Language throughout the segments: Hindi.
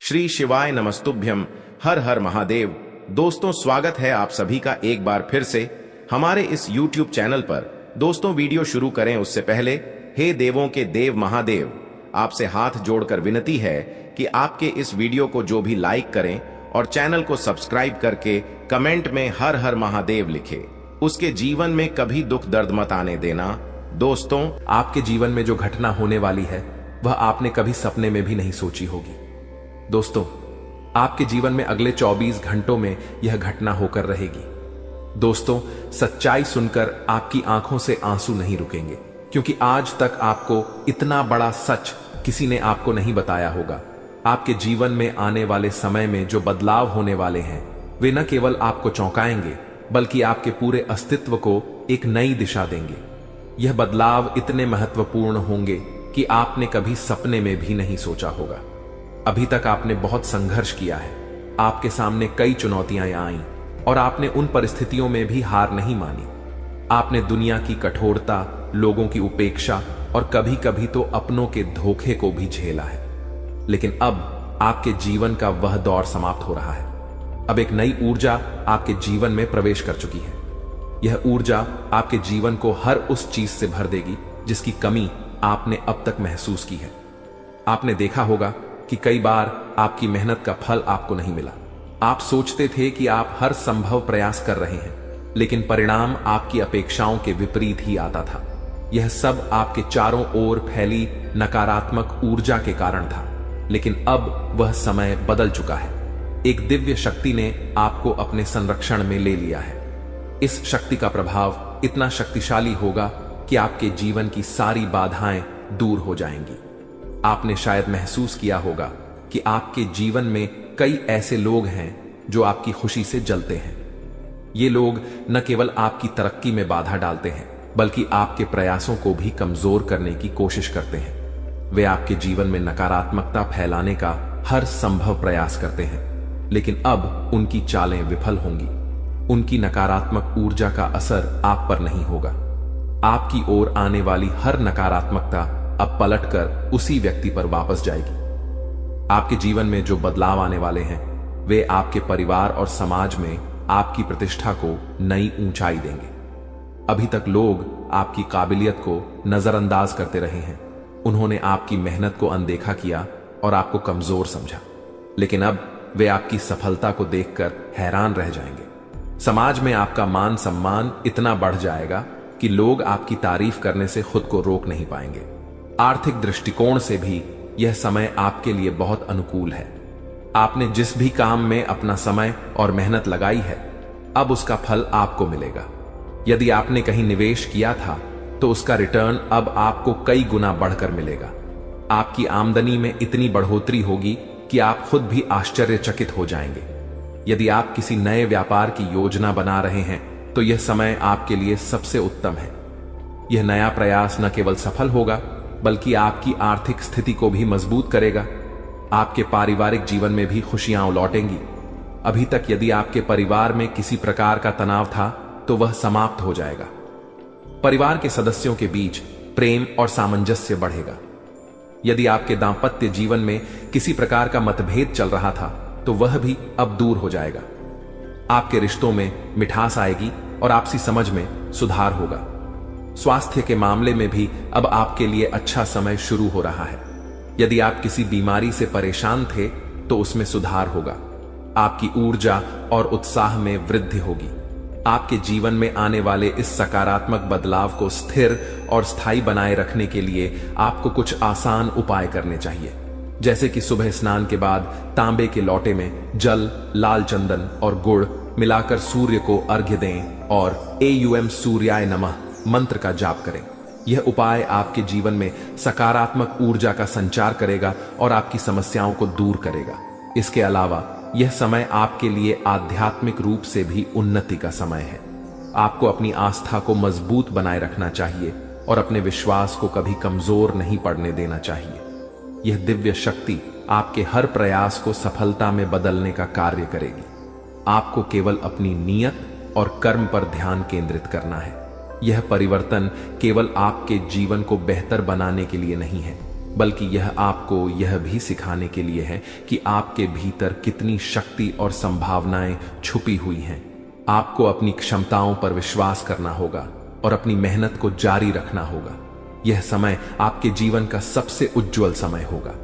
श्री शिवाय नमस्तुभ्यम। हर हर महादेव। दोस्तों, स्वागत है आप सभी का एक बार फिर से हमारे इस YouTube चैनल पर। दोस्तों, वीडियो शुरू करें उससे पहले हे देवों के देव महादेव, आपसे हाथ जोड़कर विनती है कि आपके इस वीडियो को जो भी लाइक करें और चैनल को सब्सक्राइब करके कमेंट में हर हर महादेव लिखे, उसके जीवन में कभी दुख दर्द मत आने देना। दोस्तों, आपके जीवन में जो घटना होने वाली है वह आपने कभी सपने में भी नहीं सोची होगी। दोस्तों, आपके जीवन में अगले 24 घंटों में यह घटना होकर रहेगी। दोस्तों, सच्चाई सुनकर आपकी आंखों से आंसू नहीं रुकेंगे, क्योंकि आज तक आपको इतना बड़ा सच किसी ने आपको नहीं बताया होगा। आपके जीवन में आने वाले समय में जो बदलाव होने वाले हैं वे न केवल आपको चौंकाएंगे, बल्कि आपके पूरे अस्तित्व को एक नई दिशा देंगे। यह बदलाव इतने महत्वपूर्ण होंगे कि आपने कभी सपने में भी नहीं सोचा होगा। अभी तक आपने बहुत संघर्ष किया है, आपके सामने कई चुनौतियां आईं और आपने उन परिस्थितियों में भी हार नहीं मानी। आपने दुनिया की कठोरता, लोगों की उपेक्षा और कभी कभी तो अपनों के धोखे को भी झेला है। लेकिन अब आपके जीवन का वह दौर समाप्त हो रहा है। अब एक नई ऊर्जा आपके जीवन में प्रवेश कर चुकी है। यह ऊर्जा आपके जीवन को हर उस चीज से भर देगी जिसकी कमी आपने अब तक महसूस की है। आपने देखा होगा कि कई बार आपकी मेहनत का फल आपको नहीं मिला। आप सोचते थे कि आप हर संभव प्रयास कर रहे हैं, लेकिन परिणाम आपकी अपेक्षाओं के विपरीत ही आता था। यह सब आपके चारों ओर फैली नकारात्मक ऊर्जा के कारण था। लेकिन अब वह समय बदल चुका है। एक दिव्य शक्ति ने आपको अपने संरक्षण में ले लिया है। इस शक्ति का प्रभाव इतना शक्तिशाली होगा कि आपके जीवन की सारी बाधाएं दूर हो जाएंगी। आपने शायद महसूस किया होगा कि आपके जीवन में कई ऐसे लोग हैं जो आपकी खुशी से जलते हैं। ये लोग न केवल आपकी तरक्की में बाधा डालते हैं, बल्कि आपके प्रयासों को भी कमजोर करने की कोशिश करते हैं। वे आपके जीवन में नकारात्मकता फैलाने का हर संभव प्रयास करते हैं, लेकिन अब उनकी चालें विफल होंगी। उनकी नकारात्मक ऊर्जा का असर आप पर नहीं होगा। आपकी ओर आने वाली हर नकारात्मकता अब पलटकर उसी व्यक्ति पर वापस जाएगी। आपके जीवन में जो बदलाव आने वाले हैं वे आपके परिवार और समाज में आपकी प्रतिष्ठा को नई ऊंचाई देंगे। अभी तक लोग आपकी काबिलियत को नजरअंदाज करते रहे हैं। उन्होंने आपकी मेहनत को अनदेखा किया और आपको कमजोर समझा, लेकिन अब वे आपकी सफलता को देखकर हैरान रह जाएंगे। समाज में आपका मान सम्मान इतना बढ़ जाएगा कि लोग आपकी तारीफ करने से खुद को रोक नहीं पाएंगे। आर्थिक दृष्टिकोण से भी यह समय आपके लिए बहुत अनुकूल है। आपने जिस भी काम में अपना समय और मेहनत लगाई है, अब उसका फल आपको मिलेगा। यदि आपने कहीं निवेश किया था तो उसका रिटर्न अब आपको कई गुना बढ़कर मिलेगा। आपकी आमदनी में इतनी बढ़ोतरी होगी कि आप खुद भी आश्चर्यचकित हो जाएंगे। यदि आप किसी नए व्यापार की योजना बना रहे हैं तो यह समय आपके लिए सबसे उत्तम है। यह नया प्रयास न केवल सफल होगा, बल्कि आपकी आर्थिक स्थिति को भी मजबूत करेगा। आपके पारिवारिक जीवन में भी खुशियां लौटेंगी। अभी तक यदि आपके परिवार में किसी प्रकार का तनाव था तो वह समाप्त हो जाएगा। परिवार के सदस्यों के बीच प्रेम और सामंजस्य बढ़ेगा। यदि आपके दांपत्य जीवन में किसी प्रकार का मतभेद चल रहा था तो वह भी अब दूर हो जाएगा। आपके रिश्तों में मिठास आएगी और आपसी समझ में सुधार होगा। स्वास्थ्य के मामले में भी अब आपके लिए अच्छा समय शुरू हो रहा है। यदि आप किसी बीमारी से परेशान थे तो उसमें सुधार होगा। आपकी ऊर्जा और उत्साह में वृद्धि होगी। आपके जीवन में आने वाले इस सकारात्मक बदलाव को स्थिर और स्थायी बनाए रखने के लिए आपको कुछ आसान उपाय करने चाहिए, जैसे कि सुबह स्नान के बाद तांबे के लोटे में जल, लाल चंदन और गुड़ मिलाकर सूर्य को अर्घ्य दें और एयूएम सूर्याय नमः मंत्र का जाप करें। यह उपाय आपके जीवन में सकारात्मक ऊर्जा का संचार करेगा और आपकी समस्याओं को दूर करेगा। इसके अलावा यह समय आपके लिए आध्यात्मिक रूप से भी उन्नति का समय है। आपको अपनी आस्था को मजबूत बनाए रखना चाहिए और अपने विश्वास को कभी कमजोर नहीं पड़ने देना चाहिए। यह दिव्य शक्ति आपके हर प्रयास को सफलता में बदलने का कार्य करेगी। आपको केवल अपनी नियत और कर्म पर ध्यान केंद्रित करना है। यह परिवर्तन केवल आपके जीवन को बेहतर बनाने के लिए नहीं है, बल्कि यह आपको यह भी सिखाने के लिए है कि आपके भीतर कितनी शक्ति और संभावनाएं छुपी हुई हैं। आपको अपनी क्षमताओं पर विश्वास करना होगा और अपनी मेहनत को जारी रखना होगा। यह समय आपके जीवन का सबसे उज्जवल समय होगा।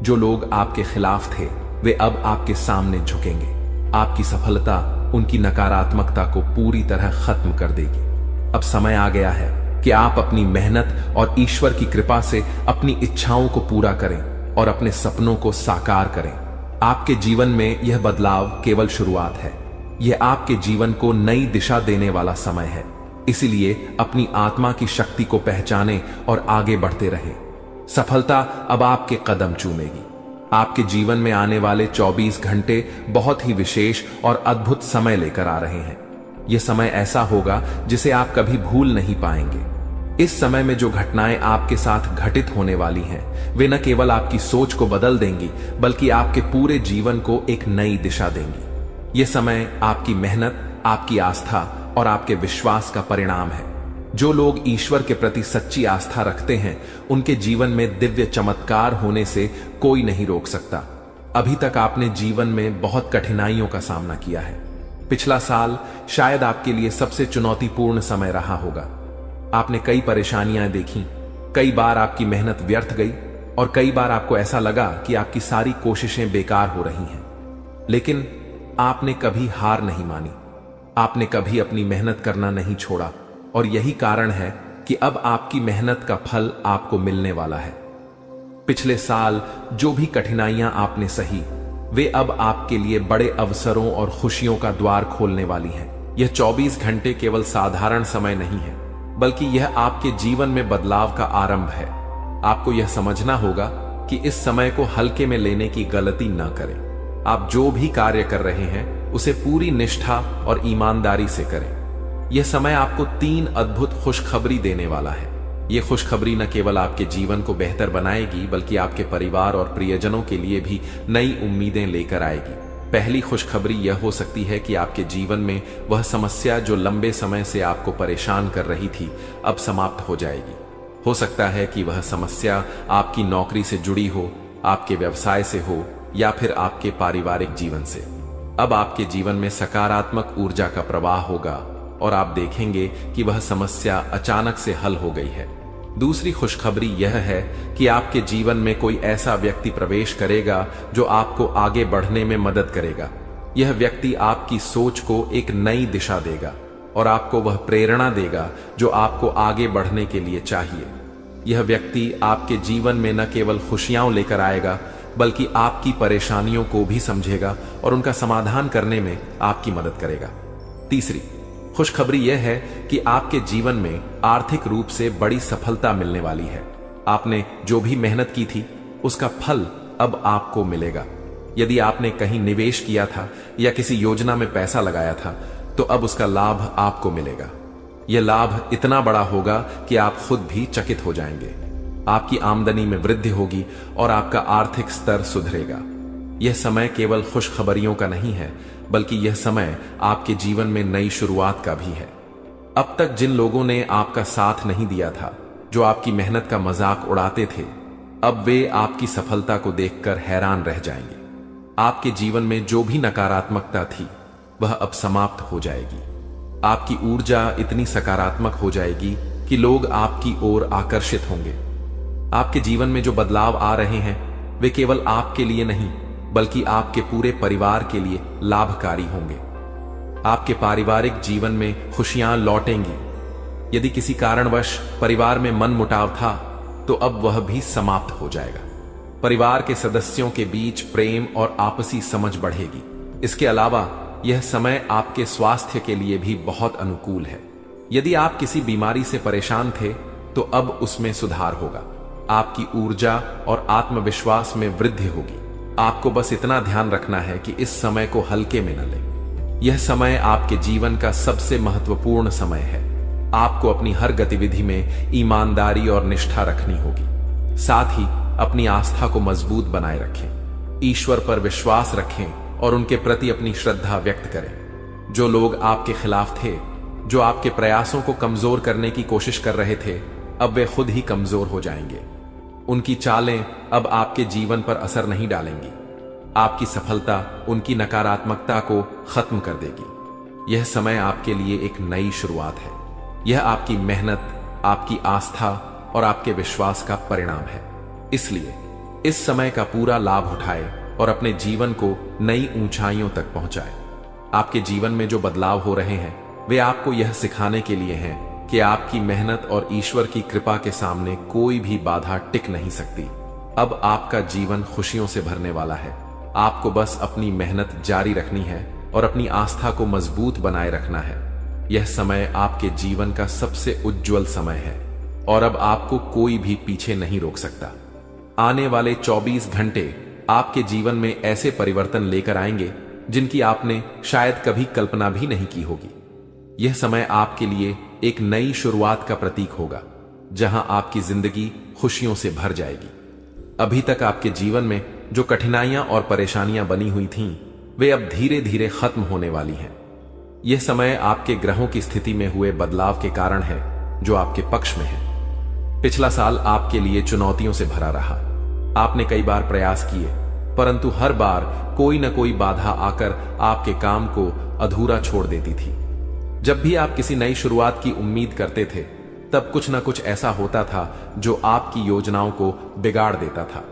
जो लोग आपके खिलाफ थे वे अब आपके सामने झुकेंगे। आपकी सफलता उनकी नकारात्मकता को पूरी तरह खत्म कर देगी। अब समय आ गया है कि आप अपनी मेहनत और ईश्वर की कृपा से अपनी इच्छाओं को पूरा करें और अपने सपनों को साकार करें। आपके जीवन में यह बदलाव केवल शुरुआत है। यह आपके जीवन को नई दिशा देने वाला समय है। इसलिए अपनी आत्मा की शक्ति को पहचानें और आगे बढ़ते रहें। सफलता अब आपके कदम चूमेगी। आपके जीवन में आने वाले 24 घंटे बहुत ही विशेष और अद्भुत समय लेकर आ रहे हैं। यह समय ऐसा होगा जिसे आप कभी भूल नहीं पाएंगे। इस समय में जो घटनाएं आपके साथ घटित होने वाली हैं, वे न केवल आपकी सोच को बदल देंगी बल्कि आपके पूरे जीवन को एक नई दिशा देंगी। यह समय आपकी मेहनत, आपकी आस्था और आपके विश्वास का परिणाम है। जो लोग ईश्वर के प्रति सच्ची आस्था रखते हैं, उनके जीवन में दिव्य चमत्कार होने से कोई नहीं रोक सकता। अभी तक आपने जीवन में बहुत कठिनाइयों का सामना किया है। पिछला साल शायद आपके लिए सबसे चुनौतीपूर्ण समय रहा होगा। आपने कई परेशानियां देखी, कई बार आपकी मेहनत व्यर्थ गई और कई बार आपको ऐसा लगा कि आपकी सारी कोशिशें बेकार हो रही हैं। लेकिन आपने कभी हार नहीं मानी। आपने कभी अपनी मेहनत करना नहीं छोड़ा और यही कारण है कि अब आपकी मेहनत का फल आपको मिलने वाला है। पिछले साल जो भी कठिनाइयां आपने सही, वे अब आपके लिए बड़े अवसरों और खुशियों का द्वार खोलने वाली हैं। यह 24 घंटे केवल साधारण समय नहीं है, बल्कि यह आपके जीवन में बदलाव का आरंभ है। आपको यह समझना होगा कि इस समय को हल्के में लेने की गलती न करें। आप जो भी कार्य कर रहे हैं उसे पूरी निष्ठा और ईमानदारी से करें। यह समय आपको 3 अद्भुत खुशखबरी देने वाला है। यह खुशखबरी न केवल आपके जीवन को बेहतर बनाएगी बल्कि आपके परिवार और प्रियजनों के लिए भी नई उम्मीदें लेकर आएगी। पहली खुशखबरी यह हो सकती है कि आपके जीवन में वह समस्या जो लंबे समय से आपको परेशान कर रही थी, अब समाप्त हो जाएगी। हो सकता है कि वह समस्या आपकी नौकरी से जुड़ी हो, आपके व्यवसाय से हो या फिर आपके पारिवारिक जीवन से। अब आपके जीवन में सकारात्मक ऊर्जा का प्रवाह होगा और आप देखेंगे कि वह समस्या अचानक से हल हो गई है। दूसरी खुशखबरी यह है कि आपके जीवन में कोई ऐसा व्यक्ति प्रवेश करेगा जो आपको आगे बढ़ने में मदद करेगा। यह व्यक्ति आपकी सोच को एक नई दिशा देगा और आपको वह प्रेरणा देगा जो आपको आगे बढ़ने के लिए चाहिए। यह व्यक्ति आपके जीवन में न केवल खुशियां लेकर आएगा बल्कि आपकी परेशानियों को भी समझेगा और उनका समाधान करने में आपकी मदद करेगा। तीसरी खुशखबरी यह है कि आपके जीवन में आर्थिक रूप से बड़ी सफलता मिलने वाली है। आपने जो भी मेहनत की थी उसका फल अब आपको मिलेगा। यदि आपने कहीं निवेश किया था या किसी योजना में पैसा लगाया था तो अब उसका लाभ आपको मिलेगा। यह लाभ इतना बड़ा होगा कि आप खुद भी चकित हो जाएंगे। आपकी आमदनी में वृद्धि होगी और आपका आर्थिक स्तर सुधरेगा। यह समय केवल खुशखबरियों का नहीं है बल्कि यह समय आपके जीवन में नई शुरुआत का भी है। अब तक जिन लोगों ने आपका साथ नहीं दिया था, जो आपकी मेहनत का मजाक उड़ाते थे, अब वे आपकी सफलता को देखकर हैरान रह जाएंगे। आपके जीवन में जो भी नकारात्मकता थी वह अब समाप्त हो जाएगी। आपकी ऊर्जा इतनी सकारात्मक हो जाएगी कि लोग आपकी ओर आकर्षित होंगे। आपके जीवन में जो बदलाव आ रहे हैं वे केवल आपके लिए नहीं बल्कि आपके पूरे परिवार के लिए लाभकारी होंगे। आपके पारिवारिक जीवन में खुशियां लौटेंगी। यदि किसी कारणवश परिवार में मनमुटाव था तो अब वह भी समाप्त हो जाएगा। परिवार के सदस्यों के बीच प्रेम और आपसी समझ बढ़ेगी। इसके अलावा यह समय आपके स्वास्थ्य के लिए भी बहुत अनुकूल है। यदि आप किसी बीमारी से परेशान थे तो अब उसमें सुधार होगा। आपकी ऊर्जा और आत्मविश्वास में वृद्धि होगी। आपको बस इतना ध्यान रखना है कि इस समय को हल्के में न लें। यह समय आपके जीवन का सबसे महत्वपूर्ण समय है। आपको अपनी हर गतिविधि में ईमानदारी और निष्ठा रखनी होगी। साथ ही अपनी आस्था को मजबूत बनाए रखें। ईश्वर पर विश्वास रखें और उनके प्रति अपनी श्रद्धा व्यक्त करें। जो लोग आपके खिलाफ थे, जो आपके प्रयासों को कमजोर करने की कोशिश कर रहे थे, अब वे खुद ही कमजोर हो जाएंगे। उनकी चालें अब आपके जीवन पर असर नहीं डालेंगी। आपकी सफलता उनकी नकारात्मकता को खत्म कर देगी। यह समय आपके लिए एक नई शुरुआत है। यह आपकी मेहनत, आपकी आस्था और आपके विश्वास का परिणाम है। इसलिए इस समय का पूरा लाभ उठाए और अपने जीवन को नई ऊंचाइयों तक पहुंचाए। आपके जीवन में जो बदलाव हो रहे हैं वे आपको यह सिखाने के लिए हैं कि आपकी मेहनत और ईश्वर की कृपा के सामने कोई भी बाधा टिक नहीं सकती। अब आपका जीवन खुशियों से भरने वाला है। आपको बस अपनी मेहनत जारी रखनी है और अपनी आस्था को मजबूत बनाए रखना है। यह समय आपके जीवन का सबसे उज्जवल समय है और अब आपको कोई भी पीछे नहीं रोक सकता। आने वाले 24 घंटे आपके जीवन में ऐसे परिवर्तन लेकर आएंगे जिनकी आपने शायद कभी कल्पना भी नहीं की होगी। यह समय आपके लिए एक नई शुरुआत का प्रतीक होगा, जहां आपकी जिंदगी खुशियों से भर जाएगी। अभी तक आपके जीवन में जो कठिनाइयां और परेशानियां बनी हुई थीं, वे अब धीरे धीरे खत्म होने वाली हैं। यह समय आपके ग्रहों की स्थिति में हुए बदलाव के कारण है, जो आपके पक्ष में है। पिछला साल आपके लिए चुनौतियों से भरा रहा। आपने कई बार प्रयास किए, परंतु हर बार कोई न कोई बाधा आकर आपके काम को अधूरा छोड़ देती थी। जब भी आप किसी नई शुरुआत की उम्मीद करते थे, तब कुछ न कुछ ऐसा होता था जो आपकी योजनाओं को बिगाड़ देता था।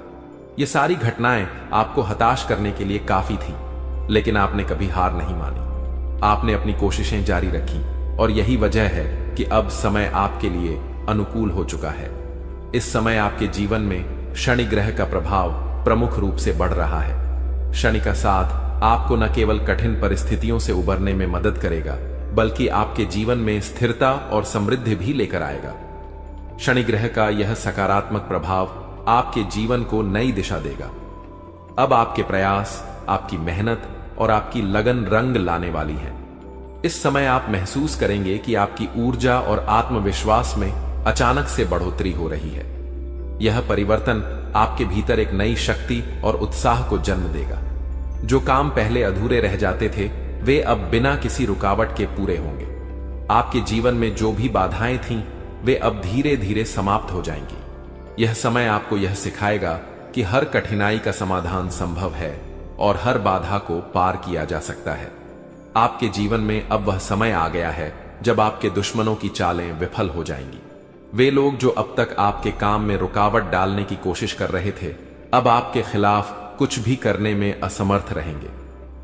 ये सारी घटनाएं आपको हताश करने के लिए काफी थी, लेकिन आपने कभी हार नहीं मानी। आपने अपनी कोशिशें जारी रखी और यही वजह है कि अब समय आपके लिए अनुकूल हो चुका है। इस समय आपके जीवन में शनि ग्रह का प्रभाव प्रमुख रूप से बढ़ रहा है। शनि का साथ आपको न केवल कठिन परिस्थितियों से उबरने में मदद करेगा, बल्कि आपके जीवन में स्थिरता और समृद्धि भी लेकर आएगा। शनि ग्रह का यह सकारात्मक प्रभाव आपके जीवन को नई दिशा देगा। अब आपके प्रयास, आपकी मेहनत और आपकी लगन रंग लाने वाली है। इस समय आप महसूस करेंगे कि आपकी ऊर्जा और आत्मविश्वास में अचानक से बढ़ोतरी हो रही है। यह परिवर्तन आपके भीतर एक नई शक्ति और उत्साह को जन्म देगा। जो काम पहले अधूरे रह जाते थे, वे अब बिना किसी रुकावट के पूरे होंगे। आपके जीवन में जो भी बाधाएं थीं, वे अब धीरे धीरे समाप्त हो जाएंगी। यह समय आपको यह सिखाएगा कि हर कठिनाई का समाधान संभव है और हर बाधा को पार किया जा सकता है। आपके जीवन में अब वह समय आ गया है जब आपके दुश्मनों की चालें विफल हो जाएंगी। वे लोग जो अब तक आपके काम में रुकावट डालने की कोशिश कर रहे थे, अब आपके खिलाफ कुछ भी करने में असमर्थ रहेंगे।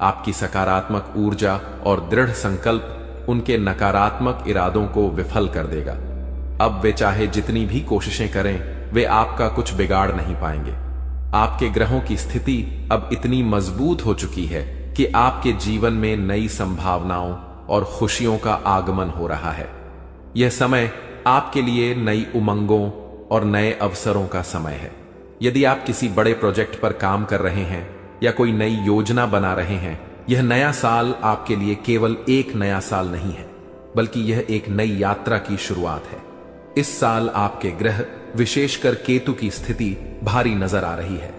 आपकी सकारात्मक ऊर्जा और दृढ़ संकल्प उनके नकारात्मक इरादों को विफल कर देगा। अब वे चाहे जितनी भी कोशिशें करें, वे आपका कुछ बिगाड़ नहीं पाएंगे। आपके ग्रहों की स्थिति अब इतनी मजबूत हो चुकी है कि आपके जीवन में नई संभावनाओं और खुशियों का आगमन हो रहा है। यह समय आपके लिए नई उमंगों और नए अवसरों का समय है। यदि आप किसी बड़े प्रोजेक्ट पर काम कर रहे हैं या कोई नई योजना बना रहे हैं, यह नया साल आपके लिए केवल एक नया साल नहीं है, बल्कि यह एक नई यात्रा की शुरुआत है। इस साल आपके ग्रह, विशेषकर केतु की स्थिति भारी नजर आ रही है।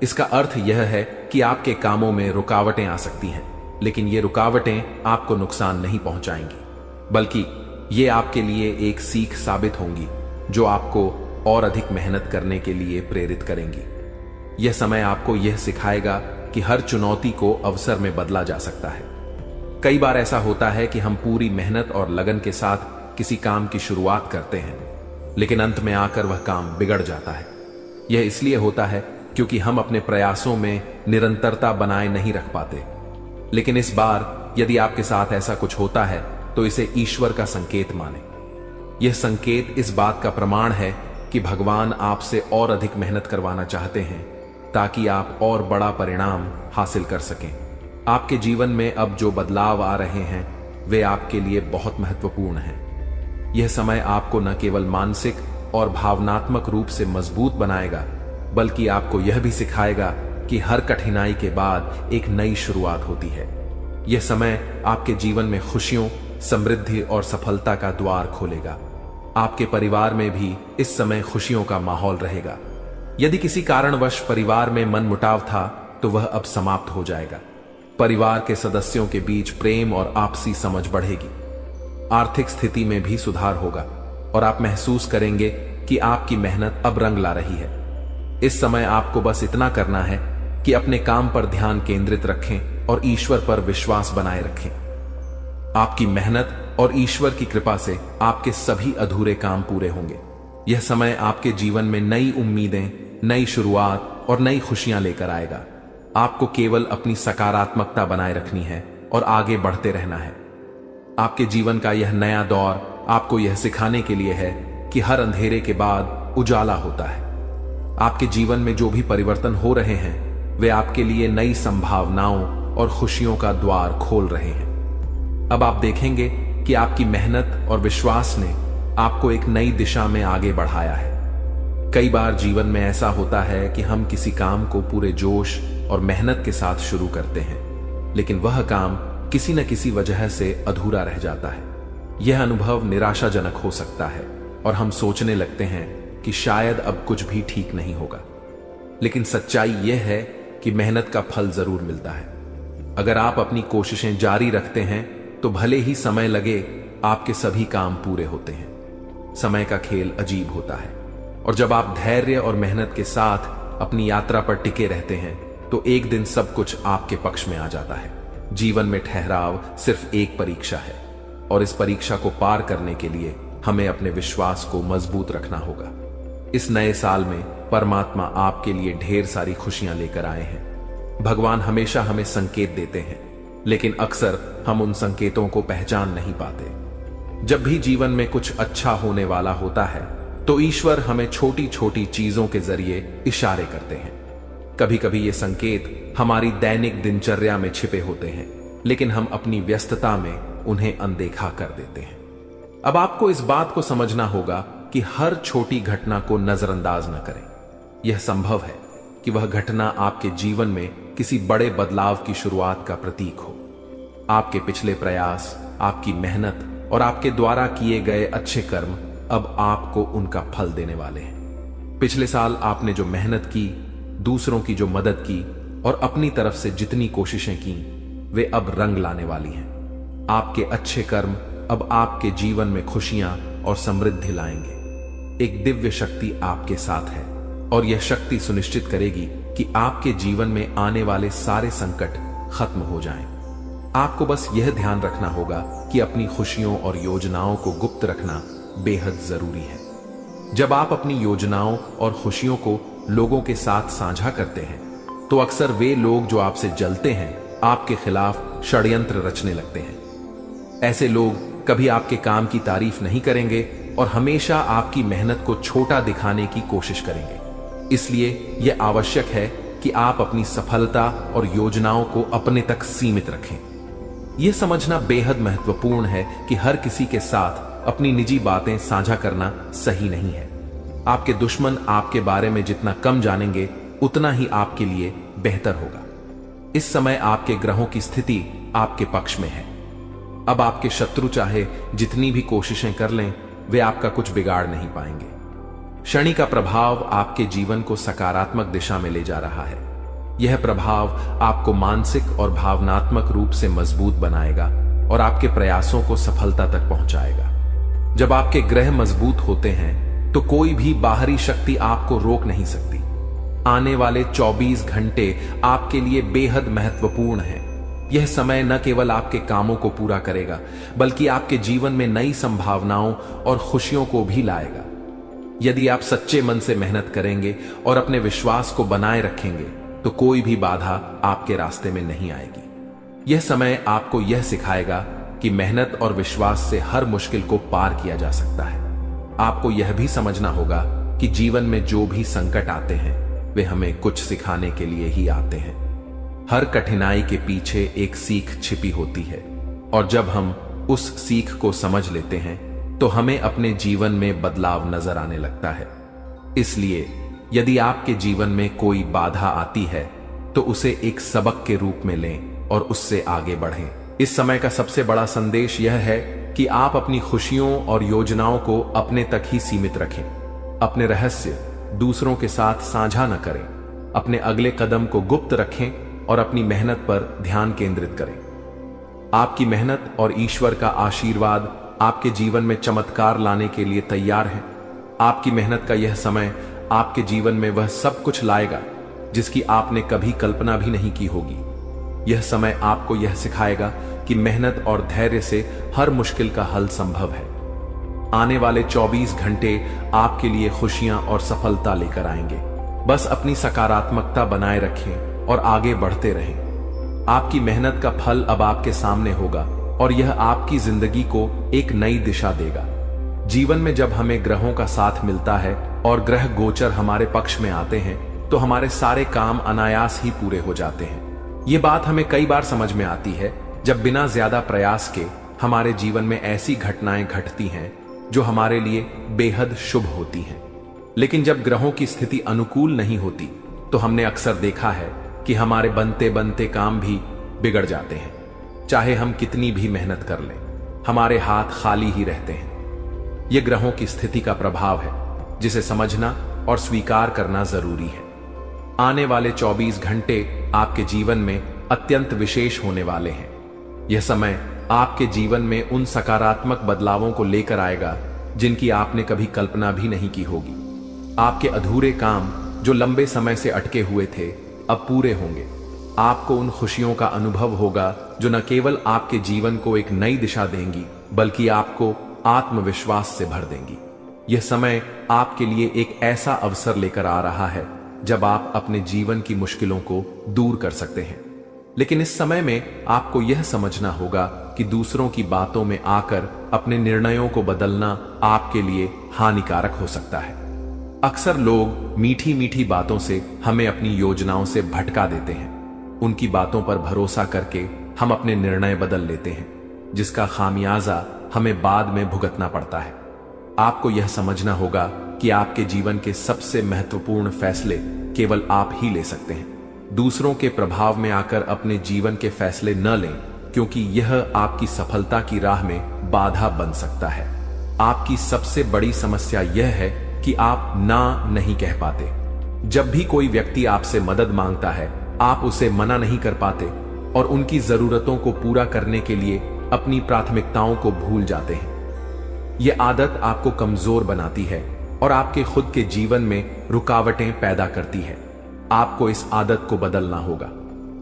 इसका अर्थ यह है कि आपके कामों में रुकावटें आ सकती हैं, लेकिन ये रुकावटें आपको नुकसान नहीं पहुंचाएंगी, बल्कि ये आपके लिए एक सीख साबित होंगी जो आपको और अधिक मेहनत करने के लिए प्रेरित करेंगी। यह समय आपको यह सिखाएगा कि हर चुनौती को अवसर में बदला जा सकता है। कई बार ऐसा होता है कि हम पूरी मेहनत और लगन के साथ किसी काम की शुरुआत करते हैं, लेकिन अंत में आकर वह काम बिगड़ जाता है। यह इसलिए होता है क्योंकि हम अपने प्रयासों में निरंतरता बनाए नहीं रख पाते। लेकिन इस बार यदि आपके साथ ऐसा कुछ होता है, तो इसे ईश्वर का संकेत माने। यह संकेत इस बात का प्रमाण है कि भगवान आपसे और अधिक मेहनत करवाना चाहते हैं, ताकि आप और बड़ा परिणाम हासिल कर सकें। आपके जीवन में अब जो बदलाव आ रहे हैं, वे आपके लिए बहुत महत्वपूर्ण हैं। यह समय आपको न केवल मानसिक और भावनात्मक रूप से मजबूत बनाएगा, बल्कि आपको यह भी सिखाएगा कि हर कठिनाई के बाद एक नई शुरुआत होती है। यह समय आपके जीवन में खुशियों, समृद्धि और सफलता का द्वार खोलेगा। आपके परिवार में भी इस समय खुशियों का माहौल रहेगा। यदि किसी कारणवश परिवार में मनमुटाव था, तो वह अब समाप्त हो जाएगा। परिवार के सदस्यों के बीच प्रेम और आपसी समझ बढ़ेगी। आर्थिक स्थिति में भी सुधार होगा और आप महसूस करेंगे कि आपकी मेहनत अब रंग ला रही है। इस समय आपको बस इतना करना है कि अपने काम पर ध्यान केंद्रित रखें और ईश्वर पर विश्वास बनाए रखें। आपकी मेहनत और ईश्वर की कृपा से आपके सभी अधूरे काम पूरे होंगे। यह समय आपके जीवन में नई उम्मीदें, नई शुरुआत और नई खुशियां लेकर आएगा। आपको केवल अपनी सकारात्मकता बनाए रखनी है और आगे बढ़ते रहना है। आपके जीवन का यह नया दौर आपको यह सिखाने के लिए है कि हर अंधेरे के बाद उजाला होता है। आपके जीवन में जो भी परिवर्तन हो रहे हैं वे आपके लिए नई संभावनाओं और खुशियों का द्वार खोल रहे हैं। अब आप देखेंगे कि आपकी मेहनत और विश्वास ने आपको एक नई दिशा में आगे बढ़ाया है। कई बार जीवन में ऐसा होता है कि हम किसी काम को पूरे जोश और मेहनत के साथ शुरू करते हैं, लेकिन वह काम किसी न किसी वजह से अधूरा रह जाता है। यह अनुभव निराशाजनक हो सकता है और हम सोचने लगते हैं कि शायद अब कुछ भी ठीक नहीं होगा। लेकिन सच्चाई यह है कि मेहनत का फल जरूर मिलता है। अगर आप अपनी कोशिशें जारी रखते हैं तो भले ही समय लगे, आपके सभी काम पूरे होते हैं। समय का खेल अजीब होता है और जब आप धैर्य और मेहनत के साथ अपनी यात्रा पर टिके रहते हैं तो एक दिन सब कुछ आपके पक्ष में आ जाता है। जीवन में ठहराव सिर्फ एक परीक्षा है और इस परीक्षा को पार करने के लिए हमें अपने विश्वास को मजबूत रखना होगा। इस नए साल में परमात्मा आपके लिए ढेर सारी खुशियां लेकर आए हैं। भगवान हमेशा हमें संकेत देते हैं, लेकिन अक्सर हम उन संकेतों को पहचान नहीं पाते। जब भी जीवन में कुछ अच्छा होने वाला होता है तो ईश्वर हमें छोटी छोटी चीजों के जरिए इशारे करते हैं। कभी कभी ये संकेत हमारी दैनिक दिनचर्या में छिपे होते हैं, लेकिन हम अपनी व्यस्तता में उन्हें अनदेखा कर देते हैं। अब आपको इस बात को समझना होगा कि हर छोटी घटना को नजरअंदाज न करें। यह संभव है कि वह घटना आपके जीवन में किसी बड़े बदलाव की शुरुआत का प्रतीक हो। आपके पिछले प्रयास, आपकी मेहनत और आपके द्वारा किए गए अच्छे कर्म अब आपको उनका फल देने वाले हैं। पिछले साल आपने जो मेहनत की, दूसरों की जो मदद की और अपनी तरफ से जितनी कोशिशें की, वे अब रंग लाने वाली हैं। आपके अच्छे कर्म अब आपके जीवन में खुशियां और समृद्धि लाएंगे। एक दिव्य शक्ति आपके साथ है और यह शक्ति सुनिश्चित करेगी कि आपके जीवन में आने वाले सारे संकट खत्म हो जाएं। आपको बस यह ध्यान रखना होगा कि अपनी खुशियों और योजनाओं को गुप्त रखना बेहद जरूरी है। जब आप अपनी योजनाओं और खुशियों को लोगों के साथ साझा करते हैं तो अक्सर वे लोग जो आपसे जलते हैं आपके खिलाफ षड्यंत्र रचने लगते हैं। ऐसे लोग कभी आपके काम की तारीफ नहीं करेंगे और हमेशा आपकी मेहनत को छोटा दिखाने की कोशिश करेंगे। इसलिए यह आवश्यक है कि आप अपनी सफलता और योजनाओं को अपने तक सीमित रखें। यह समझना बेहद महत्वपूर्ण है कि हर किसी के साथ अपनी निजी बातें साझा करना सही नहीं है। आपके दुश्मन आपके बारे में जितना कम जानेंगे उतना ही आपके लिए बेहतर होगा। इस समय आपके ग्रहों की स्थिति आपके पक्ष में है। अब आपके शत्रु चाहे जितनी भी कोशिशें कर लें, वे आपका कुछ बिगाड़ नहीं पाएंगे। शनि का प्रभाव आपके जीवन को सकारात्मक दिशा में ले जा रहा है। यह प्रभाव आपको मानसिक और भावनात्मक रूप से मजबूत बनाएगा और आपके प्रयासों को सफलता तक पहुंचाएगा। जब आपके ग्रह मजबूत होते हैं तो कोई भी बाहरी शक्ति आपको रोक नहीं सकती। आने वाले 24 घंटे आपके लिए बेहद महत्वपूर्ण हैं। यह समय न केवल आपके कामों को पूरा करेगा, बल्कि आपके जीवन में नई संभावनाओं और खुशियों को भी लाएगा। यदि आप सच्चे मन से मेहनत करेंगे और अपने विश्वास को बनाए रखेंगे तो कोई भी बाधा आपके रास्ते में नहीं आएगी। यह समय आपको यह सिखाएगा कि मेहनत और विश्वास से हर मुश्किल को पार किया जा सकता है। आपको यह भी समझना होगा कि जीवन में जो भी संकट आते हैं वे हमें कुछ सिखाने के लिए ही आते हैं। हर कठिनाई के पीछे एक सीख छिपी होती है और जब हम उस सीख को समझ लेते हैं तो हमें अपने जीवन में बदलाव नजर आने लगता है। इसलिए यदि आपके जीवन में कोई बाधा आती है तो उसे एक सबक के रूप में लें और उससे आगे बढ़ें। इस समय का सबसे बड़ा संदेश यह है कि आप अपनी खुशियों और योजनाओं को अपने तक ही सीमित रखें। अपने रहस्य दूसरों के साथ साझा न करें। अपने अगले कदम को गुप्त रखें और अपनी मेहनत पर ध्यान केंद्रित करें। आपकी मेहनत और ईश्वर का आशीर्वाद आपके जीवन में चमत्कार लाने के लिए तैयार है। आपकी मेहनत का यह समय आपके जीवन में वह सब कुछ लाएगा जिसकी आपने कभी कल्पना भी नहीं की होगी। यह समय आपको यह सिखाएगा कि मेहनत और धैर्य से हर मुश्किल का हल संभव है। आने वाले 24 घंटे आपके लिए खुशियां और सफलता लेकर आएंगे। बस अपनी सकारात्मकता बनाए रखें और आगे बढ़ते रहें। आपकी मेहनत का फल अब आपके सामने होगा और यह आपकी जिंदगी को एक नई दिशा देगा। जीवन में जब हमें ग्रहों का साथ मिलता है और ग्रह गोचर हमारे पक्ष में आते हैं तो हमारे सारे काम अनायास ही पूरे हो जाते हैं। ये बात हमें कई बार समझ में आती है जब बिना ज्यादा प्रयास के हमारे जीवन में ऐसी घटनाएं घटती हैं जो हमारे लिए बेहद शुभ होती हैं। लेकिन जब ग्रहों की स्थिति अनुकूल नहीं होती तो हमने अक्सर देखा है कि हमारे बनते बनते काम भी बिगड़ जाते हैं। चाहे हम कितनी भी मेहनत कर लें, हमारे हाथ खाली ही रहते हैं। यह ग्रहों की स्थिति का प्रभाव है जिसे समझना और स्वीकार करना जरूरी है। आने वाले 24 घंटे आपके जीवन में अत्यंत विशेष होने वाले हैं। यह समय आपके जीवन में उन सकारात्मक बदलावों को लेकर आएगा जिनकी आपने कभी कल्पना भी नहीं की होगी। आपके अधूरे काम जो लंबे समय से अटके हुए थे अब पूरे होंगे। आपको उन खुशियों का अनुभव होगा जो न केवल आपके जीवन को एक नई दिशा देंगी बल्कि आपको आत्मविश्वास से भर देंगी। यह समय आपके लिए एक ऐसा अवसर लेकर आ रहा है जब आप अपने जीवन की मुश्किलों को दूर कर सकते हैं। लेकिन इस समय में आपको यह समझना होगा कि दूसरों की बातों में आकर अपने निर्णयों को बदलना आपके लिए हानिकारक हो सकता है। अक्सर लोग मीठी मीठी बातों से हमें अपनी योजनाओं से भटका देते हैं। उनकी बातों पर भरोसा करके हम अपने निर्णय बदल लेते हैं जिसका खामियाजा हमें बाद में भुगतना पड़ता है। आपको यह समझना होगा कि आपके जीवन के सबसे महत्वपूर्ण फैसले केवल आप ही ले सकते हैं। दूसरों के प्रभाव में आकर अपने जीवन के फैसले न लें क्योंकि यह आपकी सफलता की राह में बाधा बन सकता है। आपकी सबसे बड़ी समस्या यह है कि आप ना नहीं कह पाते। जब भी कोई व्यक्ति आपसे मदद मांगता है आप उसे मना नहीं कर पाते और उनकी जरूरतों को पूरा करने के लिए अपनी प्राथमिकताओं को भूल जाते हैं। यह आदत आपको कमजोर बनाती है और आपके खुद के जीवन में रुकावटें पैदा करती है। आपको इस आदत को बदलना होगा।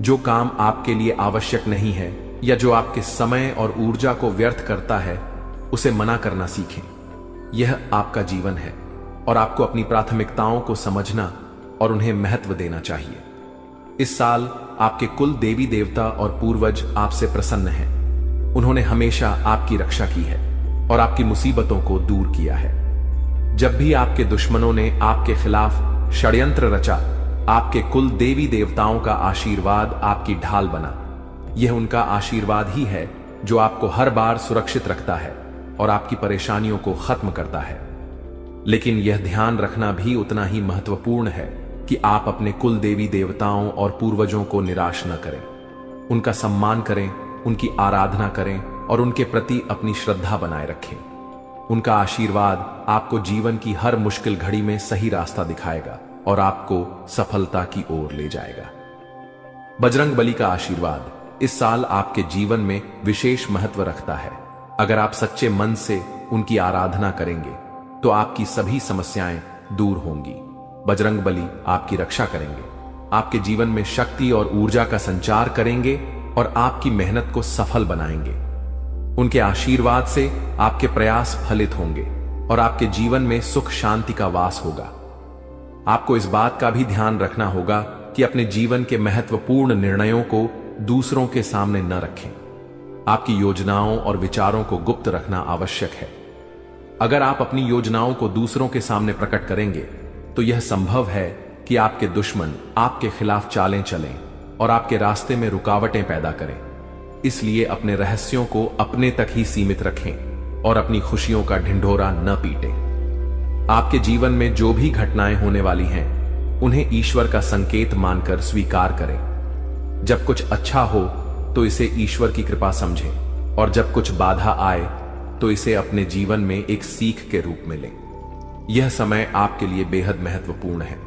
जो काम आपके लिए आवश्यक नहीं है या जो आपके समय और ऊर्जा को व्यर्थ करता है उसे मना करना सीखें। यह आपका जीवन है और आपको अपनी प्राथमिकताओं को समझना और उन्हें महत्व देना चाहिए। इस साल आपके कुल देवी देवता और पूर्वज आपसे प्रसन्न हैं। उन्होंने हमेशा आपकी रक्षा की है और आपकी मुसीबतों को दूर किया है। जब भी आपके दुश्मनों ने आपके खिलाफ षड्यंत्र रचा, आपके कुल देवी देवताओं का आशीर्वाद आपकी ढाल बना। यह उनका आशीर्वाद ही है जो आपको हर बार सुरक्षित रखता है और आपकी परेशानियों को खत्म करता है। लेकिन यह ध्यान रखना भी उतना ही महत्वपूर्ण है कि आप अपने कुल देवी देवताओं और पूर्वजों को निराश न करें। उनका सम्मान करें, उनकी आराधना करें और उनके प्रति अपनी श्रद्धा बनाए रखें। उनका आशीर्वाद आपको जीवन की हर मुश्किल घड़ी में सही रास्ता दिखाएगा और आपको सफलता की ओर ले जाएगा। बजरंगबली का आशीर्वाद इस साल आपके जीवन में विशेष महत्व रखता है। अगर आप सच्चे मन से उनकी आराधना करेंगे तो आपकी सभी समस्याएं दूर होंगी। बजरंगबली आपकी रक्षा करेंगे, आपके जीवन में शक्ति और ऊर्जा का संचार करेंगे और आपकी मेहनत को सफल बनाएंगे। उनके आशीर्वाद से आपके प्रयास फलित होंगे और आपके जीवन में सुख शांति का वास होगा। आपको इस बात का भी ध्यान रखना होगा कि अपने जीवन के महत्वपूर्ण निर्णयों को दूसरों के सामने न रखें। आपकी योजनाओं और विचारों को गुप्त रखना आवश्यक है। अगर आप अपनी योजनाओं को दूसरों के सामने प्रकट करेंगे तो यह संभव है कि आपके दुश्मन आपके खिलाफ चालें चलें और आपके रास्ते में रुकावटें पैदा करें। इसलिए अपने रहस्यों को अपने तक ही सीमित रखें और अपनी खुशियों का ढिंढोरा न पीटें। आपके जीवन में जो भी घटनाएं होने वाली हैं, उन्हें ईश्वर का संकेत मानकर स्वीकार करें। जब कुछ अच्छा हो तो इसे ईश्वर की कृपा समझें और जब कुछ बाधा आए तो इसे अपने जीवन में एक सीख के रूप में लें। यह समय आपके लिए बेहद महत्वपूर्ण है।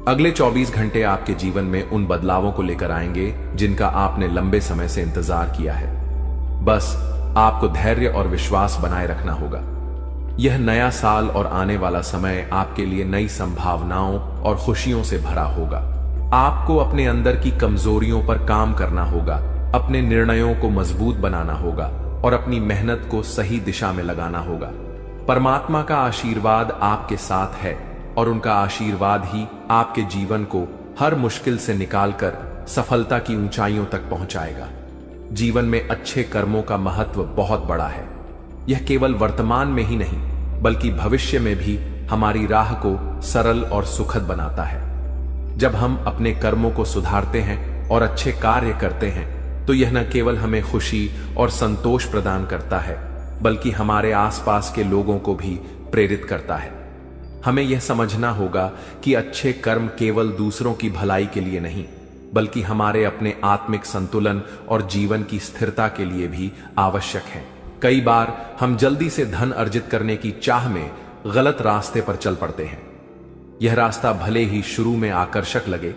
अगले 24 घंटे आपके जीवन में उन बदलावों को लेकर आएंगे जिनका आपने लंबे समय से इंतजार किया है। बस आपको धैर्य और विश्वास बनाए रखना होगा। यह नया साल और आने वाला समय आपके लिए नई संभावनाओं और खुशियों से भरा होगा। आपको अपने अंदर की कमजोरियों पर काम करना होगा, अपने निर्णयों को मजबूत बनाना होगा और अपनी मेहनत को सही दिशा में लगाना होगा। परमात्मा का आशीर्वाद आपके साथ है और उनका आशीर्वाद ही आपके जीवन को हर मुश्किल से निकालकर सफलता की ऊंचाइयों तक पहुंचाएगा। जीवन में अच्छे कर्मों का महत्व बहुत बड़ा है। यह केवल वर्तमान में ही नहीं बल्कि भविष्य में भी हमारी राह को सरल और सुखद बनाता है। जब हम अपने कर्मों को सुधारते हैं और अच्छे कार्य करते हैं तो यह न केवल हमें खुशी और संतोष प्रदान करता है बल्कि हमारे आसपास के लोगों को भी प्रेरित करता है। हमें यह समझना होगा कि अच्छे कर्म केवल दूसरों की भलाई के लिए नहीं बल्कि हमारे अपने आत्मिक संतुलन और जीवन की स्थिरता के लिए भी आवश्यक हैं। कई बार हम जल्दी से धन अर्जित करने की चाह में गलत रास्ते पर चल पड़ते हैं। यह रास्ता भले ही शुरू में आकर्षक लगे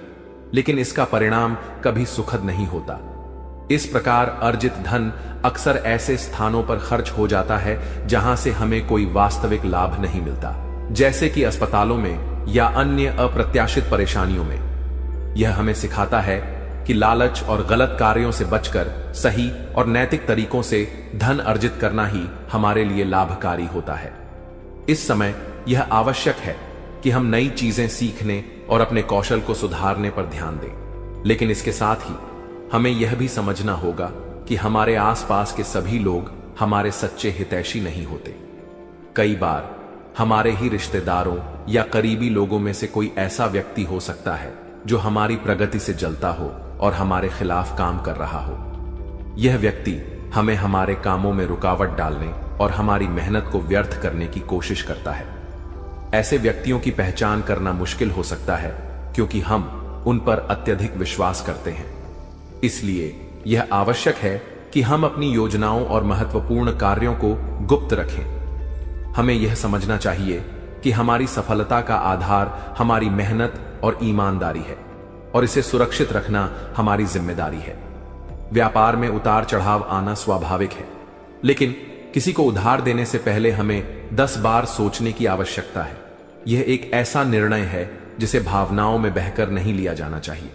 लेकिन इसका परिणाम कभी सुखद नहीं होता। इस प्रकार अर्जित धन अक्सर ऐसे स्थानों पर खर्च हो जाता है जहां से हमें कोई वास्तविक लाभ नहीं मिलता, जैसे कि अस्पतालों में या अन्य अप्रत्याशित परेशानियों में। यह हमें सिखाता है कि लालच और गलत कार्यों से बचकर सही और नैतिक तरीकों से धन अर्जित करना ही हमारे लिए लाभकारी होता है। इस समय यह आवश्यक है कि हम नई चीजें सीखने और अपने कौशल को सुधारने पर ध्यान दें, लेकिन इसके साथ ही हमें यह भी समझना होगा कि हमारे आसपास के सभी लोग हमारे सच्चे हितैषी नहीं होते। कई बार हमारे ही रिश्तेदारों या करीबी लोगों में से कोई ऐसा व्यक्ति हो सकता है जो हमारी प्रगति से जलता हो और हमारे खिलाफ काम कर रहा हो। यह व्यक्ति हमें हमारे कामों में रुकावट डालने और हमारी मेहनत को व्यर्थ करने की कोशिश करता है। ऐसे व्यक्तियों की पहचान करना मुश्किल हो सकता है क्योंकि हम उन पर अत्यधिक विश्वास करते हैं। इसलिए यह आवश्यक है कि हम अपनी योजनाओं और महत्वपूर्ण कार्यों को गुप्त रखें। हमें यह समझना चाहिए कि हमारी सफलता का आधार हमारी मेहनत और ईमानदारी है और इसे सुरक्षित रखना हमारी जिम्मेदारी है। व्यापार में उतार चढ़ाव आना स्वाभाविक है, लेकिन किसी को उधार देने से पहले हमें 10 बार सोचने की आवश्यकता है। यह एक ऐसा निर्णय है जिसे भावनाओं में बहकर नहीं लिया जाना चाहिए।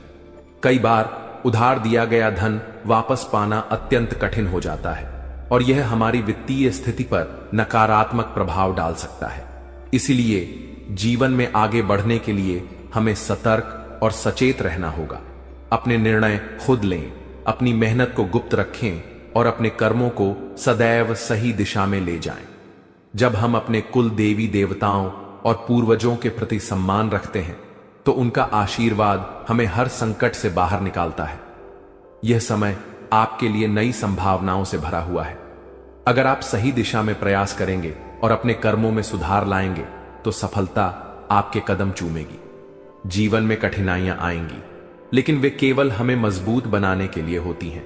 कई बार उधार दिया गया धन वापस पाना अत्यंत कठिन हो जाता है और यह हमारी वित्तीय स्थिति पर नकारात्मक प्रभाव डाल सकता है। इसलिए जीवन में आगे बढ़ने के लिए हमें सतर्क और सचेत रहना होगा। अपने निर्णय खुद लें, अपनी मेहनत को गुप्त रखें और अपने कर्मों को सदैव सही दिशा में ले जाएं। जब हम अपने कुल देवी देवताओं और पूर्वजों के प्रति सम्मान रखते हैं तो उनका आशीर्वाद हमें हर संकट से बाहर निकालता है। यह समय आपके लिए नई संभावनाओं से भरा हुआ है। अगर आप सही दिशा में प्रयास करेंगे और अपने कर्मों में सुधार लाएंगे तो सफलता आपके कदम चूमेगी। जीवन में कठिनाइयां आएंगी, लेकिन वे केवल हमें मजबूत बनाने के लिए होती हैं।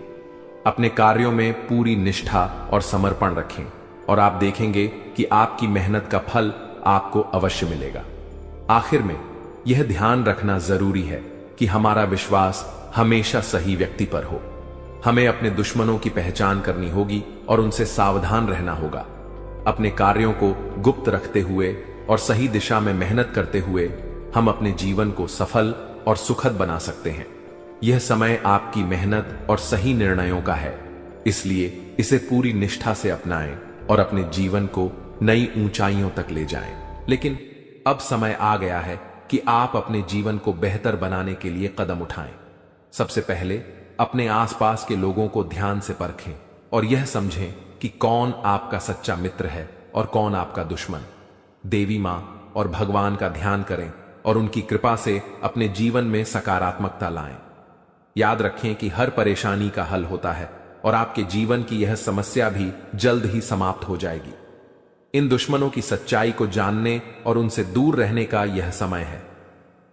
अपने कार्यों में पूरी निष्ठा और समर्पण रखें और आप देखेंगे कि आपकी मेहनत का फल आपको अवश्य मिलेगा। आखिर में यह ध्यान रखना जरूरी है कि हमारा विश्वास हमेशा सही व्यक्ति पर हो। हमें अपने दुश्मनों की पहचान करनी होगी और उनसे सावधान रहना होगा। अपने कार्यों को गुप्त रखते हुए और सही दिशा में मेहनत करते हुए हम अपने जीवन को सफल और सुखद बना सकते हैं। यह समय आपकी मेहनत और सही निर्णयों का है, इसलिए इसे पूरी निष्ठा से अपनाएं और अपने जीवन को नई ऊंचाइयों तक ले जाएं। लेकिन अब समय आ गया है कि आप अपने जीवन को बेहतर बनाने के लिए कदम उठाएं। सबसे पहले अपने आसपास के लोगों को ध्यान से परखें और यह समझें कि कौन आपका सच्चा मित्र है और कौन आपका दुश्मन। देवी मां और भगवान का ध्यान करें और उनकी कृपा से अपने जीवन में सकारात्मकता लाएं। याद रखें कि हर परेशानी का हल होता है और आपके जीवन की यह समस्या भी जल्द ही समाप्त हो जाएगी। इन दुश्मनों की सच्चाई को जानने और उनसे दूर रहने का यह समय है।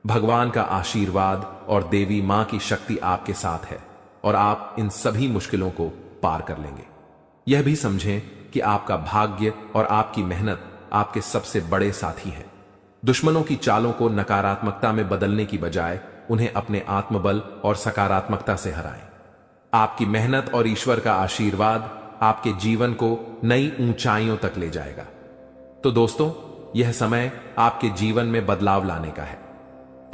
भगवान का आशीर्वाद और देवी मां की शक्ति आपके साथ है और आप इन सभी मुश्किलों को पार कर लेंगे। यह भी समझें कि आपका भाग्य और आपकी मेहनत आपके सबसे बड़े साथी हैं। दुश्मनों की चालों को नकारात्मकता में बदलने की बजाय उन्हें अपने आत्मबल और सकारात्मकता से हराएं। आपकी मेहनत और ईश्वर का आशीर्वाद आपके जीवन को नई ऊंचाइयों तक ले जाएगा। तो दोस्तों, यह समय आपके जीवन में बदलाव लाने का है।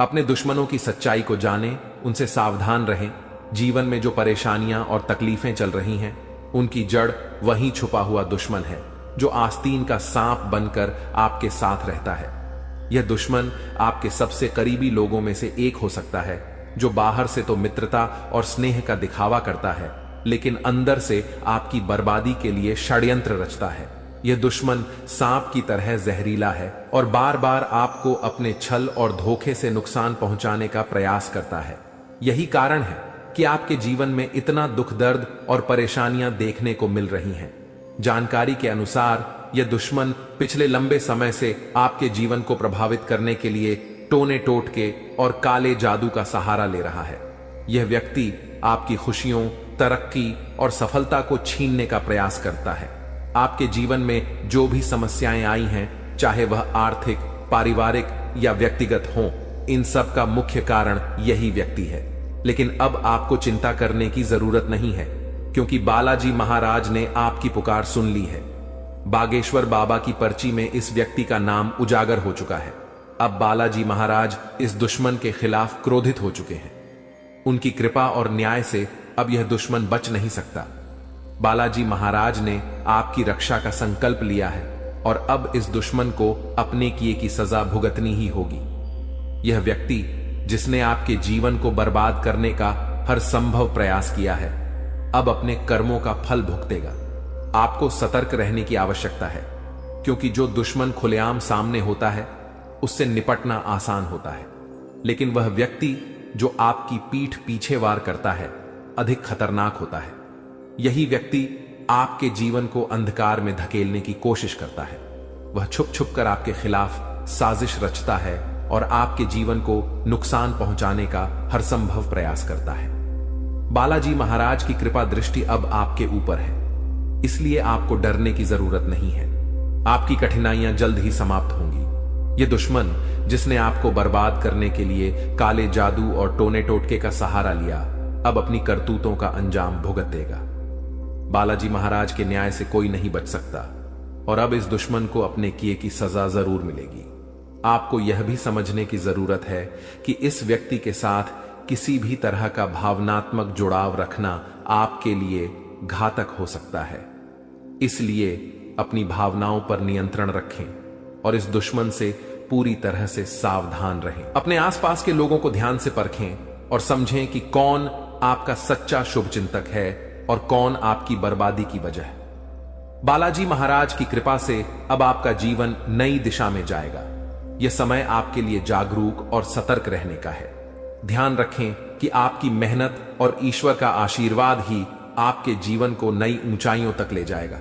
अपने दुश्मनों की सच्चाई को जानें, उनसे सावधान रहें। जीवन में जो परेशानियां और तकलीफें चल रही हैं, उनकी जड़ वहीं छुपा हुआ दुश्मन है, जो आस्तीन का सांप बनकर आपके साथ रहता है। यह दुश्मन आपके सबसे करीबी लोगों में से एक हो सकता है, जो बाहर से तो मित्रता और स्नेह का दिखावा करता है, लेकिन अंदर से आपकी बर्बादी के लिए षड्यंत्र रचता है। यह दुश्मन सांप की तरह जहरीला है और बार बार आपको अपने छल और धोखे से नुकसान पहुंचाने का प्रयास करता है। यही कारण है कि आपके जीवन में इतना दुख दर्द और परेशानियां देखने को मिल रही हैं। जानकारी के अनुसार यह दुश्मन पिछले लंबे समय से आपके जीवन को प्रभावित करने के लिए टोने टोटके और काले जादू का सहारा ले रहा है। यह व्यक्ति आपकी खुशियों, तरक्की और सफलता को छीनने का प्रयास करता है। आपके जीवन में जो भी समस्याएं आई हैं, चाहे वह आर्थिक, पारिवारिक या व्यक्तिगत हों, इन सब का मुख्य कारण यही व्यक्ति है। लेकिन अब आपको चिंता करने की जरूरत नहीं है, क्योंकि बालाजी महाराज ने आपकी पुकार सुन ली है। बागेश्वर बाबा की पर्ची में इस व्यक्ति का नाम उजागर हो चुका है। अब बालाजी महाराज इस दुश्मन के खिलाफ क्रोधित हो चुके हैं। उनकी कृपा और न्याय से अब यह दुश्मन बच नहीं सकता। बालाजी महाराज ने आपकी रक्षा का संकल्प लिया है और अब इस दुश्मन को अपने किए की सजा भुगतनी ही होगी। यह व्यक्ति जिसने आपके जीवन को बर्बाद करने का हर संभव प्रयास किया है, अब अपने कर्मों का फल भुगतेगा। आपको सतर्क रहने की आवश्यकता है, क्योंकि जो दुश्मन खुलेआम सामने होता है, उससे निपटना आसान होता है, लेकिन वह व्यक्ति जो आपकी पीठ पीछे वार करता है, अधिक खतरनाक होता है। यही व्यक्ति आपके जीवन को अंधकार में धकेलने की कोशिश करता है। वह छुप छुप कर आपके खिलाफ साजिश रचता है और आपके जीवन को नुकसान पहुंचाने का हर संभव प्रयास करता है। बालाजी महाराज की कृपा दृष्टि अब आपके ऊपर है, इसलिए आपको डरने की जरूरत नहीं है। आपकी कठिनाइयां जल्द ही समाप्त होंगी। यह दुश्मन जिसने आपको बर्बाद करने के लिए काले जादू और टोने टोटके का सहारा लिया, अब अपनी करतूतों का अंजाम भुगतेगा। बालाजी महाराज के न्याय से कोई नहीं बच सकता और अब इस दुश्मन को अपने किए की सजा जरूर मिलेगी। आपको यह भी समझने की जरूरत है कि इस व्यक्ति के साथ किसी भी तरह का भावनात्मक जुड़ाव रखना आपके लिए घातक हो सकता है। इसलिए अपनी भावनाओं पर नियंत्रण रखें और इस दुश्मन से पूरी तरह से सावधान रहें। अपने आसपास के लोगों को ध्यान से परखें और समझें कि कौन आपका सच्चा शुभचिंतक है और कौन आपकी बर्बादी की वजह है। बालाजी महाराज की कृपा से अब आपका जीवन नई दिशा में जाएगा। यह समय आपके लिए जागरूक और सतर्क रहने का है। ध्यान रखें कि आपकी मेहनत और ईश्वर का आशीर्वाद ही आपके जीवन को नई ऊंचाइयों तक ले जाएगा।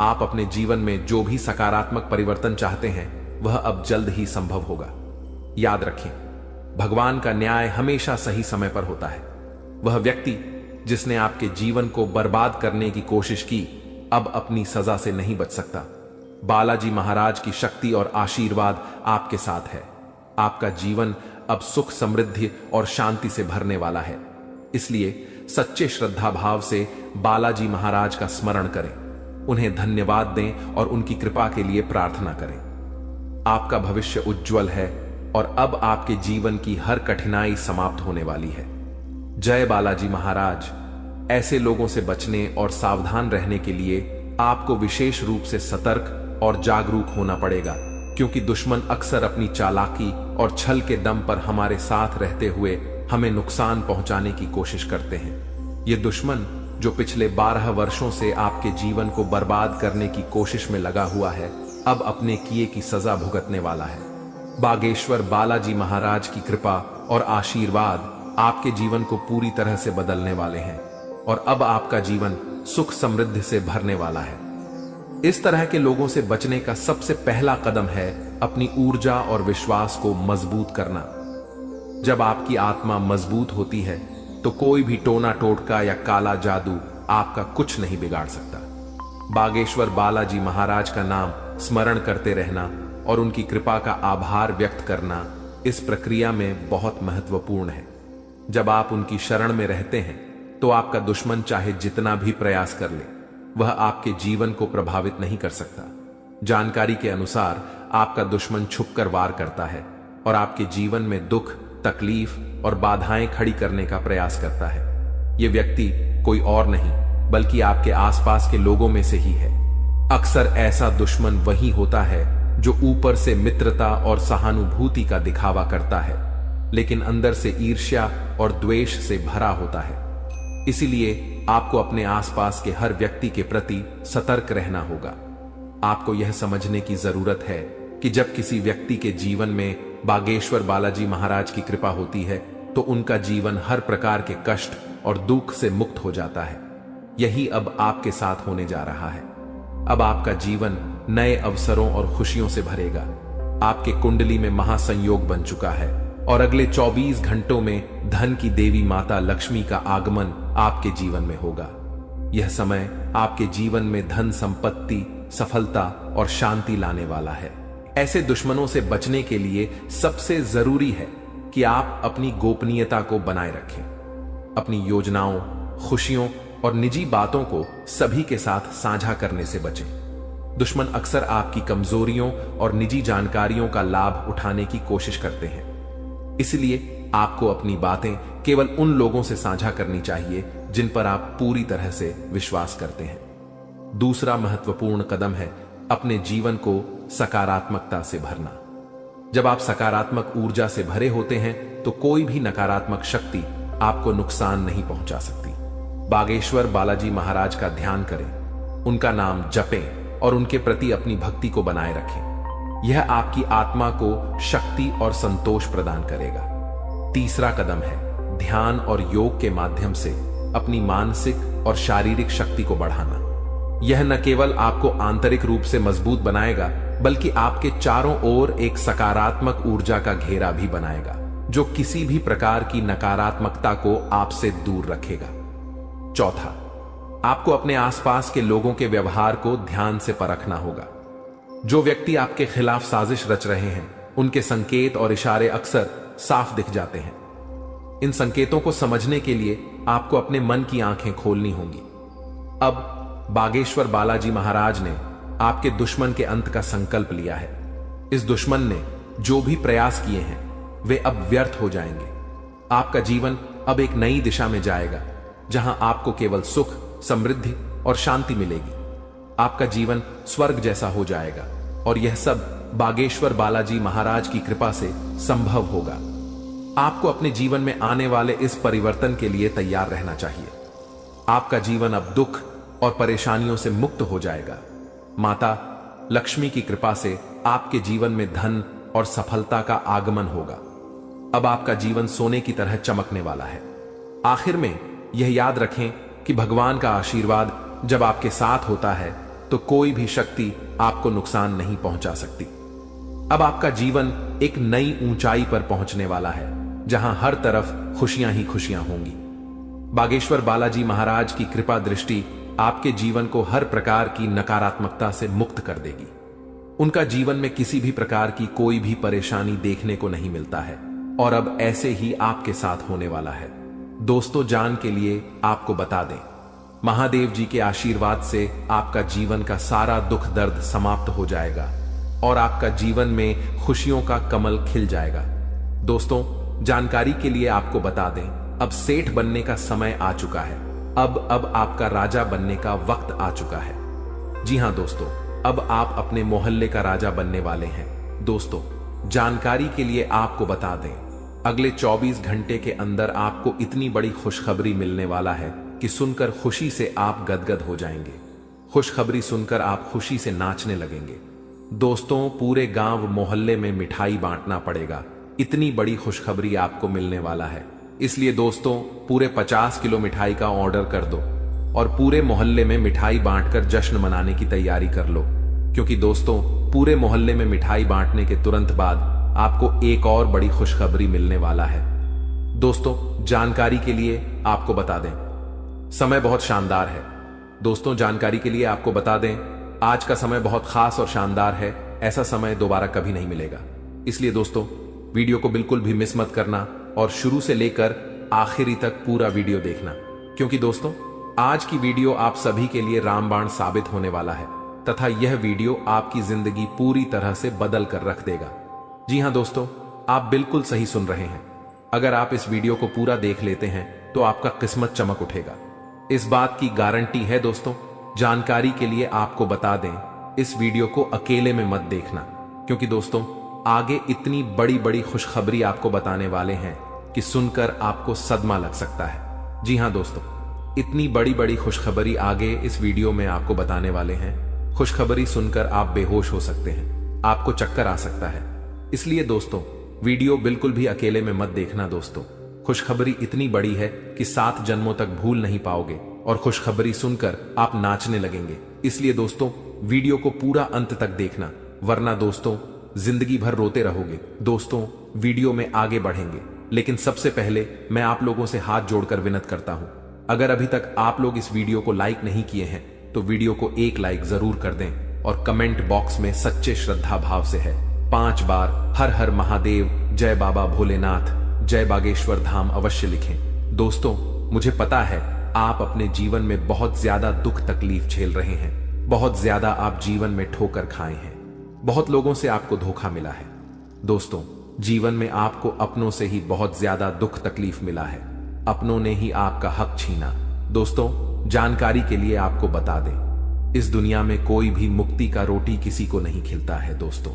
आप अपने जीवन में जो भी सकारात्मक परिवर्तन चाहते हैं, वह अब जल्द ही संभव होगा। याद रखें, भगवान का न्याय हमेशा सही समय पर होता है। वह व्यक्ति जिसने आपके जीवन को बर्बाद करने की कोशिश की, अब अपनी सजा से नहीं बच सकता। बालाजी महाराज की शक्ति और आशीर्वाद आपके साथ है। आपका जीवन अब सुख, समृद्धि और शांति से भरने वाला है। इसलिए सच्चे श्रद्धा भाव से बालाजी महाराज का स्मरण करें, उन्हें धन्यवाद दें और उनकी कृपा के लिए प्रार्थना करें। आपका भविष्य उज्जवल है और अब आपके जीवन की हर कठिनाई समाप्त होने वाली है। जय बालाजी महाराज। ऐसे लोगों से बचने और सावधान रहने के लिए आपको विशेष रूप से सतर्क और जागरूक होना पड़ेगा, क्योंकि दुश्मन अक्सर अपनी चालाकी और छल के दम पर हमारे साथ रहते हुए हमें नुकसान पहुंचाने की कोशिश करते हैं। ये दुश्मन जो पिछले 12 वर्षों से आपके जीवन को बर्बाद करने की कोशिश में लगा हुआ है, अब अपने किए की सजा भुगतने वाला है। बागेश्वर बालाजी महाराज की कृपा और आशीर्वाद आपके जीवन को पूरी तरह से बदलने वाले हैं और अब आपका जीवन सुख समृद्धि से भरने वाला है। इस तरह के लोगों से बचने का सबसे पहला कदम है अपनी ऊर्जा और विश्वास को मजबूत करना। जब आपकी आत्मा मजबूत होती है तो कोई भी टोना टोटका या काला जादू आपका कुछ नहीं बिगाड़ सकता। बागेश्वर बालाजी महाराज का नाम स्मरण करते रहना और उनकी कृपा का आभार व्यक्त करना इस प्रक्रिया में बहुत महत्वपूर्ण है। जब आप उनकी शरण में रहते हैं तो आपका दुश्मन चाहे जितना भी प्रयास कर ले, वह आपके जीवन को प्रभावित नहीं कर सकता। जानकारी के अनुसार आपका दुश्मन छुपकर वार करता है और आपके जीवन में दुख, तकलीफ और बाधाएं खड़ी करने का प्रयास करता है। यह व्यक्ति कोई और नहीं बल्कि आपके आसपास के लोगों में से ही है। अक्सर ऐसा दुश्मन वही होता है जो ऊपर से मित्रता और सहानुभूति का दिखावा करता है, लेकिन अंदर से ईर्ष्या और द्वेष से भरा होता है। इसीलिए आपको अपने आसपास के हर व्यक्ति के प्रति सतर्क रहना होगा। आपको यह समझने की जरूरत है कि जब किसी व्यक्ति के जीवन में बागेश्वर बालाजी महाराज की कृपा होती है तो उनका जीवन हर प्रकार के कष्ट और दुख से मुक्त हो जाता है। यही अब आपके साथ होने जा रहा है। अब आपका जीवन नए अवसरों और खुशियों से भरेगा। आपके कुंडली में महासंयोग बन चुका है और अगले 24 घंटों में धन की देवी माता लक्ष्मी का आगमन आपके जीवन में होगा। यह समय आपके जीवन में धन, संपत्ति, सफलता और शांति लाने वाला है। ऐसे दुश्मनों से बचने के लिए सबसे जरूरी है कि आप अपनी गोपनीयता को बनाए रखें। अपनी योजनाओं, खुशियों और निजी बातों को सभी के साथ साझा करने से बचें। दुश्मन अक्सर आपकी कमजोरियों और निजी जानकारियों का लाभ उठाने की कोशिश करते हैं। इसलिए आपको अपनी बातें केवल उन लोगों से साझा करनी चाहिए जिन पर आप पूरी तरह से विश्वास करते हैं। दूसरा महत्वपूर्ण कदम है अपने जीवन को सकारात्मकता से भरना। जब आप सकारात्मक ऊर्जा से भरे होते हैं तो कोई भी नकारात्मक शक्ति आपको नुकसान नहीं पहुंचा सकती। बागेश्वर बालाजी महाराज का ध्यान करें, उनका नाम जपें और उनके प्रति अपनी भक्ति को बनाए रखें। यह आपकी आत्मा को शक्ति और संतोष प्रदान करेगा। तीसरा कदम है ध्यान और योग के माध्यम से अपनी मानसिक और शारीरिक शक्ति को बढ़ाना। यह न केवल आपको आंतरिक रूप से मजबूत बनाएगा बल्कि आपके चारों ओर एक सकारात्मक ऊर्जा का घेरा भी बनाएगा जो किसी भी प्रकार की नकारात्मकता को आपसे दूर रखेगा। चौथा, आपको अपने आसपास के लोगों के व्यवहार को ध्यान से परखना होगा। जो व्यक्ति आपके खिलाफ साजिश रच रहे हैं उनके संकेत और इशारे अक्सर साफ दिख जाते हैं। इन संकेतों को समझने के लिए आपको अपने मन की आंखें खोलनी होंगी। अब बागेश्वर बालाजी महाराज ने आपके दुश्मन के अंत का संकल्प लिया है। इस दुश्मन ने जो भी प्रयास किए हैं वे अब व्यर्थ हो जाएंगे। आपका जीवन अब एक नई दिशा में जाएगा जहां आपको केवल सुख, समृद्धि और शांति मिलेगी। आपका जीवन स्वर्ग जैसा हो जाएगा और यह सब बागेश्वर बालाजी महाराज की कृपा से संभव होगा। आपको अपने जीवन में आने वाले इस परिवर्तन के लिए तैयार रहना चाहिए। आपका जीवन अब दुख और परेशानियों से मुक्त हो जाएगा। माता लक्ष्मी की कृपा से आपके जीवन में धन और सफलता का आगमन होगा। अब आपका जीवन सोने की तरह चमकने वाला है। आखिर में यह याद रखें कि भगवान का आशीर्वाद जब आपके साथ होता है तो कोई भी शक्ति आपको नुकसान नहीं पहुंचा सकती। अब आपका जीवन एक नई ऊंचाई पर पहुंचने वाला है जहां हर तरफ खुशियां ही खुशियां होंगी। बागेश्वर बालाजी महाराज की कृपा दृष्टि आपके जीवन को हर प्रकार की नकारात्मकता से मुक्त कर देगी। उनका जीवन में किसी भी प्रकार की कोई भी परेशानी देखने को नहीं मिलता है और अब ऐसे ही आपके साथ होने वाला है। दोस्तों, जान के लिए आपको बता दें, महादेव जी के आशीर्वाद से आपका जीवन का सारा दुख दर्द समाप्त हो जाएगा और आपका जीवन में खुशियों का कमल खिल जाएगा। दोस्तों, जानकारी के लिए आपको बता दें, अब सेठ बनने का समय आ चुका है। अब आपका राजा बनने का वक्त आ चुका है। जी हां दोस्तों, अब आप अपने मोहल्ले का राजा बनने वाले हैं। दोस्तों, जानकारी के लिए आपको बता दें, अगले 24 घंटे के अंदर आपको इतनी बड़ी खुशखबरी मिलने वाला है कि सुनकर खुशी से आप गदगद हो जाएंगे। खुशखबरी सुनकर आप खुशी से नाचने लगेंगे। दोस्तों, पूरे गांव मोहल्ले में मिठाई बांटना पड़ेगा। इतनी बड़ी खुशखबरी आपको मिलने वाला है। इसलिए दोस्तों, पूरे 50 किलो मिठाई का ऑर्डर कर दो और पूरे मोहल्ले में मिठाई बांटकर जश्न मनाने की तैयारी कर लो, क्योंकि दोस्तों, पूरे मोहल्ले में मिठाई बांटने के तुरंत बाद आपको एक और बड़ी खुशखबरी मिलने वाला है। दोस्तों, जानकारी के लिए आपको बता दें, समय बहुत शानदार है। दोस्तों, जानकारी के लिए आपको बता दें, आज का समय बहुत खास और शानदार है। ऐसा समय दोबारा कभी नहीं मिलेगा। इसलिए दोस्तों, वीडियो को बिल्कुल भी मिस मत करना और शुरू से लेकर आखिरी तक पूरा वीडियो देखना, क्योंकि दोस्तों, आज की वीडियो आप सभी के लिए रामबाण साबित होने वाला है। तथा यह वीडियो आपकी जिंदगी पूरी तरह से बदल कर रख देगा। जी हां दोस्तों, आप बिल्कुल सही सुन रहे हैं। अगर आप इस वीडियो को पूरा देख लेते हैं तो आपका किस्मत चमक उठेगा, इस बात की गारंटी है दोस्तों। जानकारी के लिए आपको बता दें, इस वीडियो को अकेले में मत देखना, क्योंकि दोस्तों आगे इतनी बड़ी बड़ी खुशखबरी आपको बताने वाले हैं कि सुनकर आपको सदमा लग सकता है। जी हां दोस्तों, इतनी बड़ी बड़ी खुशखबरी आगे इस वीडियो में आपको बताने वाले हैं। खुशखबरी सुनकर आप बेहोश हो सकते हैं, आपको चक्कर आ सकता है। इसलिए दोस्तों वीडियो बिल्कुल भी अकेले में मत देखना दोस्तों। खुशखबरी इतनी बड़ी है कि 7 जन्मों तक भूल नहीं पाओगे और खुशखबरी सुनकर आप नाचने लगेंगे। इसलिए दोस्तों वीडियो को पूरा अंत तक देखना, वरना दोस्तों जिंदगी भर रोते रहोगे। दोस्तों वीडियो में आगे बढ़ेंगे, लेकिन सबसे पहले मैं आप लोगों से हाथ जोड़कर विनती करता हूं, अगर अभी तक आप लोग इस वीडियो को लाइक नहीं किए हैं तो वीडियो को एक लाइक जरूर कर दें और कमेंट बॉक्स में सच्चे श्रद्धा भाव से है 5 बार हर हर महादेव, जय बाबा भोलेनाथ, जय बागेश्वर धाम अवश्य लिखें। दोस्तों मुझे पता है आप अपने जीवन में बहुत ज्यादा दुख तकलीफ झेल रहे हैं, बहुत ज्यादा आप जीवन में ठोकर खाए हैं, बहुत लोगों से आपको धोखा मिला है। दोस्तों जीवन में आपको अपनों से ही बहुत ज्यादा दुख तकलीफ मिला है, अपनों ने ही आपका हक छीना। दोस्तों जानकारी के लिए आपको बता दें, इस दुनिया में कोई भी मुक्ति का रोटी किसी को नहीं खिलता है। दोस्तों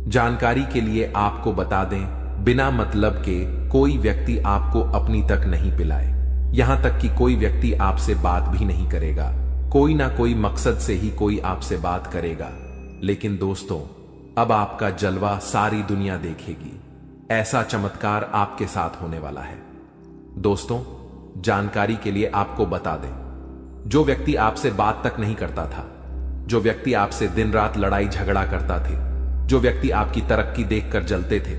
जानकारी के लिए आपको बता दें, बिना मतलब के कोई व्यक्ति आपको अपनी तक नहीं पिलाए, यहां तक कि कोई व्यक्ति आपसे बात भी नहीं करेगा। कोई ना कोई मकसद से ही कोई आपसे बात करेगा, लेकिन दोस्तों अब आपका जलवा सारी दुनिया देखेगी। ऐसा चमत्कार आपके साथ होने वाला है। दोस्तों जानकारी के लिए आपको बता दें, जो व्यक्ति आपसे बात तक नहीं करता था, जो व्यक्ति आपसे दिन रात लड़ाई झगड़ा करता थे, जो व्यक्ति आपकी तरक्की देखकर जलते थे,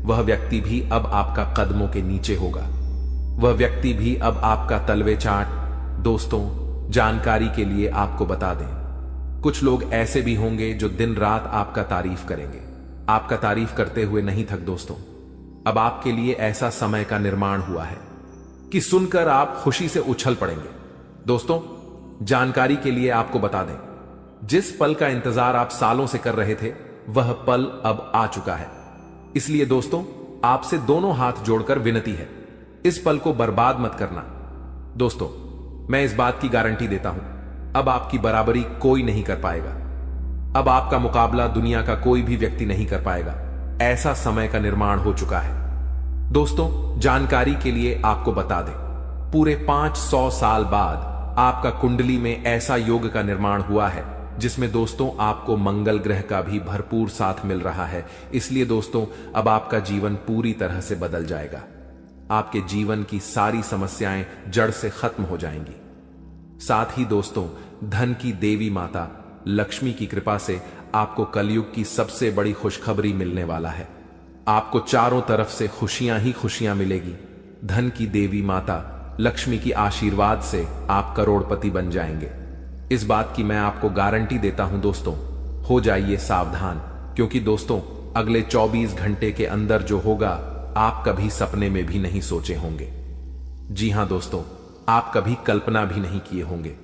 वह व्यक्ति भी अब आपका कदमों के नीचे होगा, वह व्यक्ति भी अब आपका तलवे चाट। दोस्तों जानकारी के लिए आपको बता दें, कुछ लोग ऐसे भी होंगे जो दिन रात आपका तारीफ करेंगे, आपका तारीफ करते हुए नहीं थक। दोस्तों अब आपके लिए ऐसा समय का निर्माण हुआ है कि सुनकर आप खुशी से उछल पड़ेंगे। दोस्तों जानकारी के लिए आपको बता दें, जिस पल का इंतजार आप सालों से कर रहे थे वह पल अब आ चुका है। इसलिए दोस्तों आपसे दोनों हाथ जोड़कर विनती है, इस पल को बर्बाद मत करना। दोस्तों मैं इस बात की गारंटी देता हूं, अब आपकी बराबरी कोई नहीं कर पाएगा, अब आपका मुकाबला दुनिया का कोई भी व्यक्ति नहीं कर पाएगा। ऐसा समय का निर्माण हो चुका है। दोस्तों जानकारी के लिए आपको बता दें, पूरे 500 साल बाद आपका कुंडली में ऐसा योग का निर्माण हुआ है जिसमें दोस्तों आपको मंगल ग्रह का भी भरपूर साथ मिल रहा है। इसलिए दोस्तों अब आपका जीवन पूरी तरह से बदल जाएगा, आपके जीवन की सारी समस्याएं जड़ से खत्म हो जाएंगी। साथ ही दोस्तों धन की देवी माता लक्ष्मी की कृपा से आपको कलयुग की सबसे बड़ी खुशखबरी मिलने वाला है। आपको चारों तरफ से खुशियां ही खुशियां मिलेगी। धन की देवी माता लक्ष्मी की आशीर्वाद से आप करोड़पति बन जाएंगे, इस बात की मैं आपको गारंटी देता हूं। दोस्तों हो जाइए सावधान, क्योंकि दोस्तों अगले 24 घंटे के अंदर जो होगा आप कभी सपने में भी नहीं सोचे होंगे। जी हां दोस्तों, आप कभी कल्पना भी नहीं किए होंगे,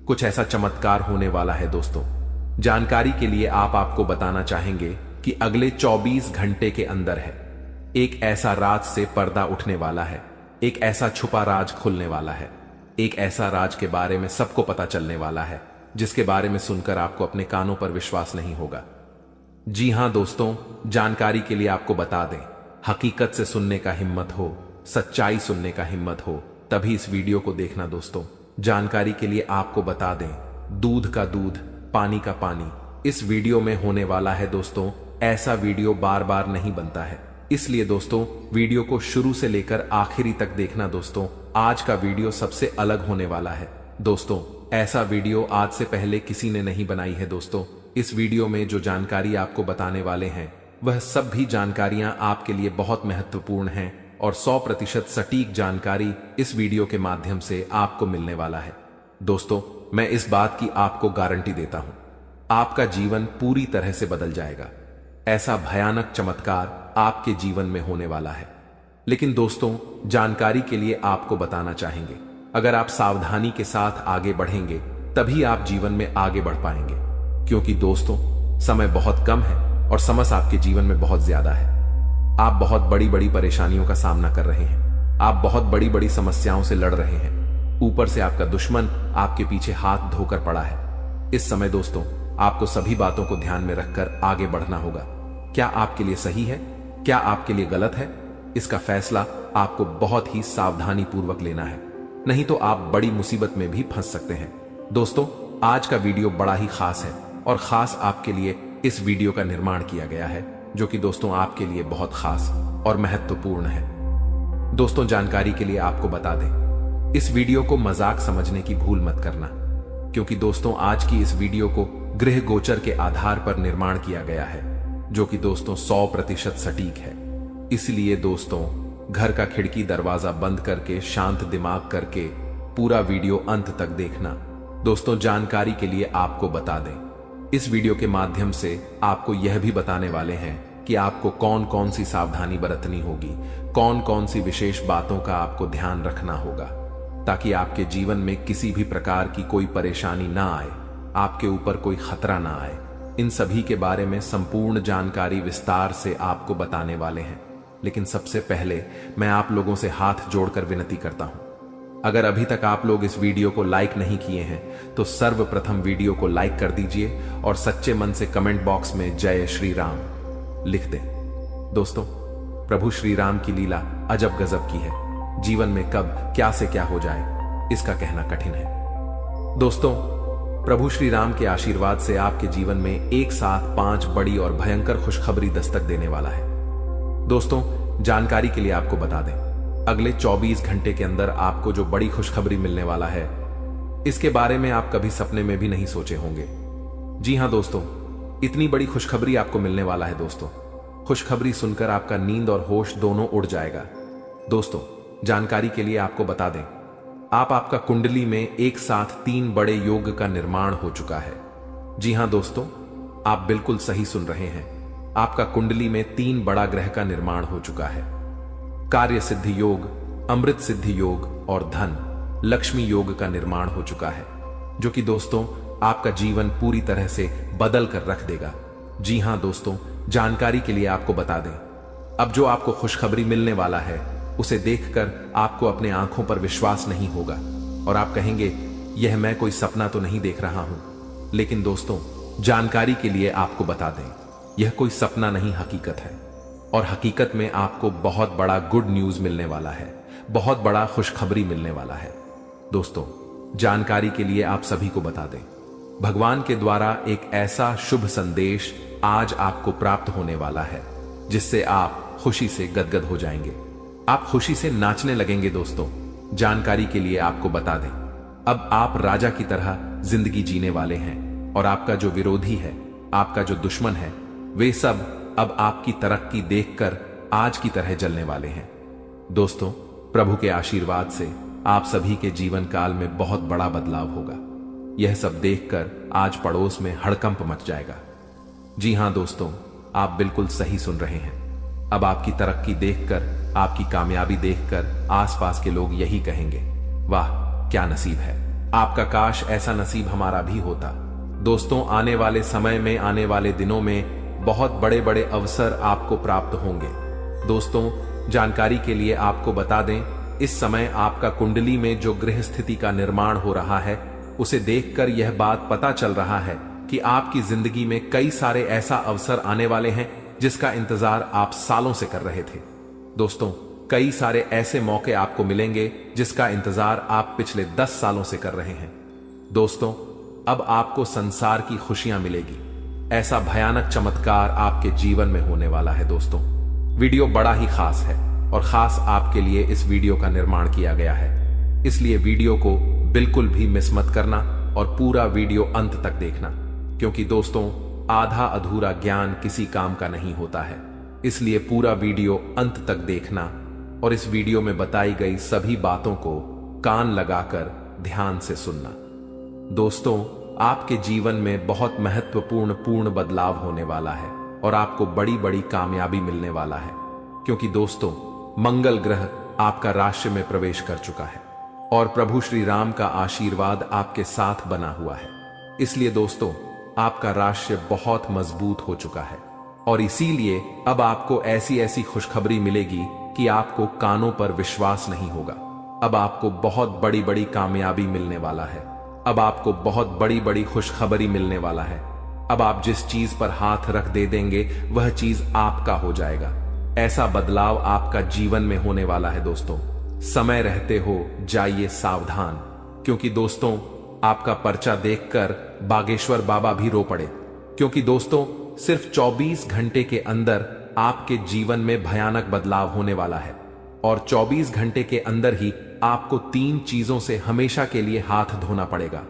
कुछ ऐसा चमत्कार होने वाला है। दोस्तों जानकारी के लिए आपको बताना चाहेंगे कि अगले 24 घंटे के अंदर है एक ऐसा राज से पर्दा उठने वाला है, एक ऐसा छुपा राज खुलने वाला है, एक ऐसा राज के बारे में सबको पता चलने वाला है जिसके बारे में सुनकर आपको अपने कानों पर विश्वास नहीं होगा। जी हां दोस्तों जानकारी के लिए आपको बता दें, हकीकत से सुनने का हिम्मत हो, सच्चाई सुनने का हिम्मत हो, तभी इस वीडियो को देखना। दोस्तों जानकारी के लिए आपको बता दें, दूध का दूध, पानी का पानी इस वीडियो में होने वाला है। दोस्तों ऐसा वीडियो बार बार नहीं बनता है, इसलिए दोस्तों वीडियो को शुरू से लेकर आखिरी तक देखना। दोस्तों आज का वीडियो सबसे अलग होने वाला है। दोस्तों ऐसा वीडियो आज से पहले किसी ने नहीं बनाई है। दोस्तों इस वीडियो में जो जानकारी आपको बताने वाले हैं वह सब भी जानकारियां आपके लिए बहुत महत्वपूर्ण हैं और 100% सटीक जानकारी इस वीडियो के माध्यम से आपको मिलने वाला है। दोस्तों मैं इस बात की आपको गारंटी देता हूं, आपका जीवन पूरी तरह से बदल जाएगा। ऐसा भयानक चमत्कार आपके जीवन में होने वाला है। लेकिन दोस्तों जानकारी के लिए आपको बताना चाहेंगे, अगर आप सावधानी के साथ आगे बढ़ेंगे तभी आप जीवन में आगे बढ़ पाएंगे। क्योंकि दोस्तों समय बहुत कम है और समस्या आपके जीवन में बहुत ज्यादा है। आप बहुत बड़ी बड़ी परेशानियों का सामना कर रहे हैं, आप बहुत बड़ी बड़ी समस्याओं से लड़ रहे हैं, ऊपर से आपका दुश्मन आपके पीछे हाथ धोकर पड़ा है। इस समय दोस्तों आपको सभी बातों को ध्यान में रखकर आगे बढ़ना होगा। क्या आपके लिए सही है, क्या आपके लिए गलत है, इसका फैसला आपको बहुत ही सावधानी पूर्वक लेना है, नहीं तो आप बड़ी मुसीबत में भी फंस सकते हैं। दोस्तों आज का वीडियो बड़ा ही खास है और खास आपके लिए इस वीडियो का निर्माण किया गया है, जो कि दोस्तों आपके लिए बहुत खास और महत्वपूर्ण है। दोस्तों जानकारी के लिए आपको बता दें, इस वीडियो को मजाक समझने की भूल मत करना, क्योंकि दोस्तों आज की इस वीडियो को गृह गोचर के आधार पर निर्माण किया गया है, जो कि दोस्तों 100% सटीक है। इसलिए दोस्तों घर का खिड़की दरवाजा बंद करके शांत दिमाग करके पूरा वीडियो अंत तक देखना। दोस्तों जानकारी के लिए आपको बता दें, इस वीडियो के माध्यम से आपको यह भी बताने वाले हैं कि आपको कौन कौन सी सावधानी बरतनी होगी, कौन कौन सी विशेष बातों का आपको ध्यान रखना होगा, ताकि आपके जीवन में किसी भी प्रकार की कोई परेशानी ना आए, आपके ऊपर कोई खतरा ना आए। इन सभी के बारे में संपूर्ण जानकारी विस्तार से आपको बताने वाले हैं। लेकिन सबसे पहले मैं आप लोगों से हाथ जोड़कर विनती करता हूं, अगर अभी तक आप लोग इस वीडियो को लाइक नहीं किए हैं तो सर्वप्रथम वीडियो को लाइक कर दीजिए और सच्चे मन से कमेंट बॉक्स में जय श्री राम लिख दें। दोस्तों प्रभु श्री राम की लीला अजब गजब की है, जीवन में कब क्या से क्या हो जाए इसका कहना कठिन है। दोस्तों प्रभु श्री राम के आशीर्वाद से आपके जीवन में एक साथ 5 बड़ी और भयंकर खुशखबरी दस्तक देने वाला है। दोस्तों जानकारी के लिए आपको बता दें, अगले 24 घंटे के अंदर आपको जो बड़ी खुशखबरी मिलने वाला है, इसके बारे में आप कभी सपने में भी नहीं सोचे होंगे। जी हां दोस्तों, इतनी बड़ी खुशखबरी आपको मिलने वाला है। दोस्तों खुशखबरी सुनकर आपका नींद और होश दोनों उड़ जाएगा। दोस्तों जानकारी के लिए आपको बता दें, आपका कुंडली में एक साथ 3 बड़े योग का निर्माण हो चुका है। जी हां दोस्तों, आप बिल्कुल सही सुन रहे हैं, आपका कुंडली में 3 बड़ा ग्रह का निर्माण हो चुका है। कार्य सिद्धि योग, अमृत सिद्धि योग और धन लक्ष्मी योग का निर्माण हो चुका है, जो कि दोस्तों आपका जीवन पूरी तरह से बदल कर रख देगा। जी हां दोस्तों, जानकारी के लिए आपको बता दें, अब जो आपको खुशखबरी मिलने वाला है उसे देखकर आपको अपने आंखों पर विश्वास नहीं होगा और आप कहेंगे यह मैं कोई सपना तो नहीं देख रहा हूं। लेकिन दोस्तों जानकारी के लिए आपको बता दें, यह कोई सपना नहीं हकीकत है और हकीकत में आपको बहुत बड़ा गुड न्यूज मिलने वाला है, बहुत बड़ा खुशखबरी मिलने वाला है। दोस्तों जानकारी के लिए आप सभी को बता दें, भगवान के द्वारा एक ऐसा शुभ संदेश आज आपको प्राप्त होने वाला है जिससे आप खुशी से गदगद हो जाएंगे, आप खुशी से नाचने लगेंगे। दोस्तों जानकारी के लिए आपको बता दें, अब आप राजा की तरह जिंदगी जीने वाले हैं और आपका जो विरोधी है, आपका जो दुश्मन है, वे सब अब आपकी तरक्की देखकर आज की तरह जलने वाले हैं। दोस्तों प्रभु के आशीर्वाद से आप सभी के जीवन काल में बहुत बड़ा बदलाव होगा। यह सब देखकर आज पड़ोस में हड़कंप मच जाएगा। जी हां दोस्तों, आप बिल्कुल सही सुन रहे हैं, अब आपकी तरक्की देखकर, आपकी कामयाबी देखकर आसपास के लोग यही कहेंगे, वाह क्या नसीब है, आपका काश ऐसा नसीब हमारा भी होता। दोस्तों आने वाले समय में, आने वाले दिनों में बहुत बड़े बड़े अवसर आपको प्राप्त होंगे। दोस्तों जानकारी के लिए आपको बता दें, इस समय आपका कुंडली में जो गृह स्थिति का निर्माण हो रहा है उसे देखकर यह बात पता चल रहा है कि आपकी जिंदगी में कई सारे ऐसा अवसर आने वाले हैं जिसका इंतजार आप सालों से कर रहे थे। दोस्तों कई सारे ऐसे मौके आपको मिलेंगे जिसका इंतजार आप पिछले 10 सालों से कर रहे हैं। दोस्तों अब आपको संसार की खुशियां मिलेगी, ऐसा भयानक चमत्कार आपके जीवन में होने वाला है। दोस्तों वीडियो बड़ा ही खास है और खास आपके लिए इस वीडियो का निर्माण किया गया है, इसलिए वीडियो को बिल्कुल भी मिस मत करना और पूरा वीडियो अंत तक देखना, क्योंकि दोस्तों आधा अधूरा ज्ञान किसी काम का नहीं होता है। इसलिए पूरा वीडियो अंत तक देखना और इस वीडियो में बताई गई सभी बातों को कान लगाकर ध्यान से सुनना। दोस्तों आपके जीवन में बहुत महत्वपूर्ण बदलाव होने वाला है और आपको बड़ी बड़ी कामयाबी मिलने वाला है, क्योंकि दोस्तों मंगल ग्रह आपका राशि में प्रवेश कर चुका है और प्रभु श्री राम का आशीर्वाद आपके साथ बना हुआ है। इसलिए दोस्तों आपका राष्ट्र बहुत मजबूत हो चुका है और इसीलिए अब आपको ऐसी ऐसी खुशखबरी मिलेगी कि आपको कानों पर विश्वास नहीं होगा। अब आपको बहुत बड़ी बड़ी कामयाबी मिलने वाला है। अब आपको बहुत बड़ी बड़ी खुशखबरी मिलने वाला है। अब आप जिस चीज पर हाथ रख दे देंगे वह चीज आपका हो जाएगा। ऐसा बदलाव आपका जीवन में होने वाला है दोस्तों। समय रहते हो जाइए सावधान, क्योंकि दोस्तों आपका पर्चा देखकर बागेश्वर बाबा भी रो पड़े। क्योंकि दोस्तों सिर्फ 24 घंटे के अंदर आपके जीवन में भयानक बदलाव होने वाला है और 24 घंटे के अंदर ही आपको 3 चीजों से हमेशा के लिए हाथ धोना पड़ेगा।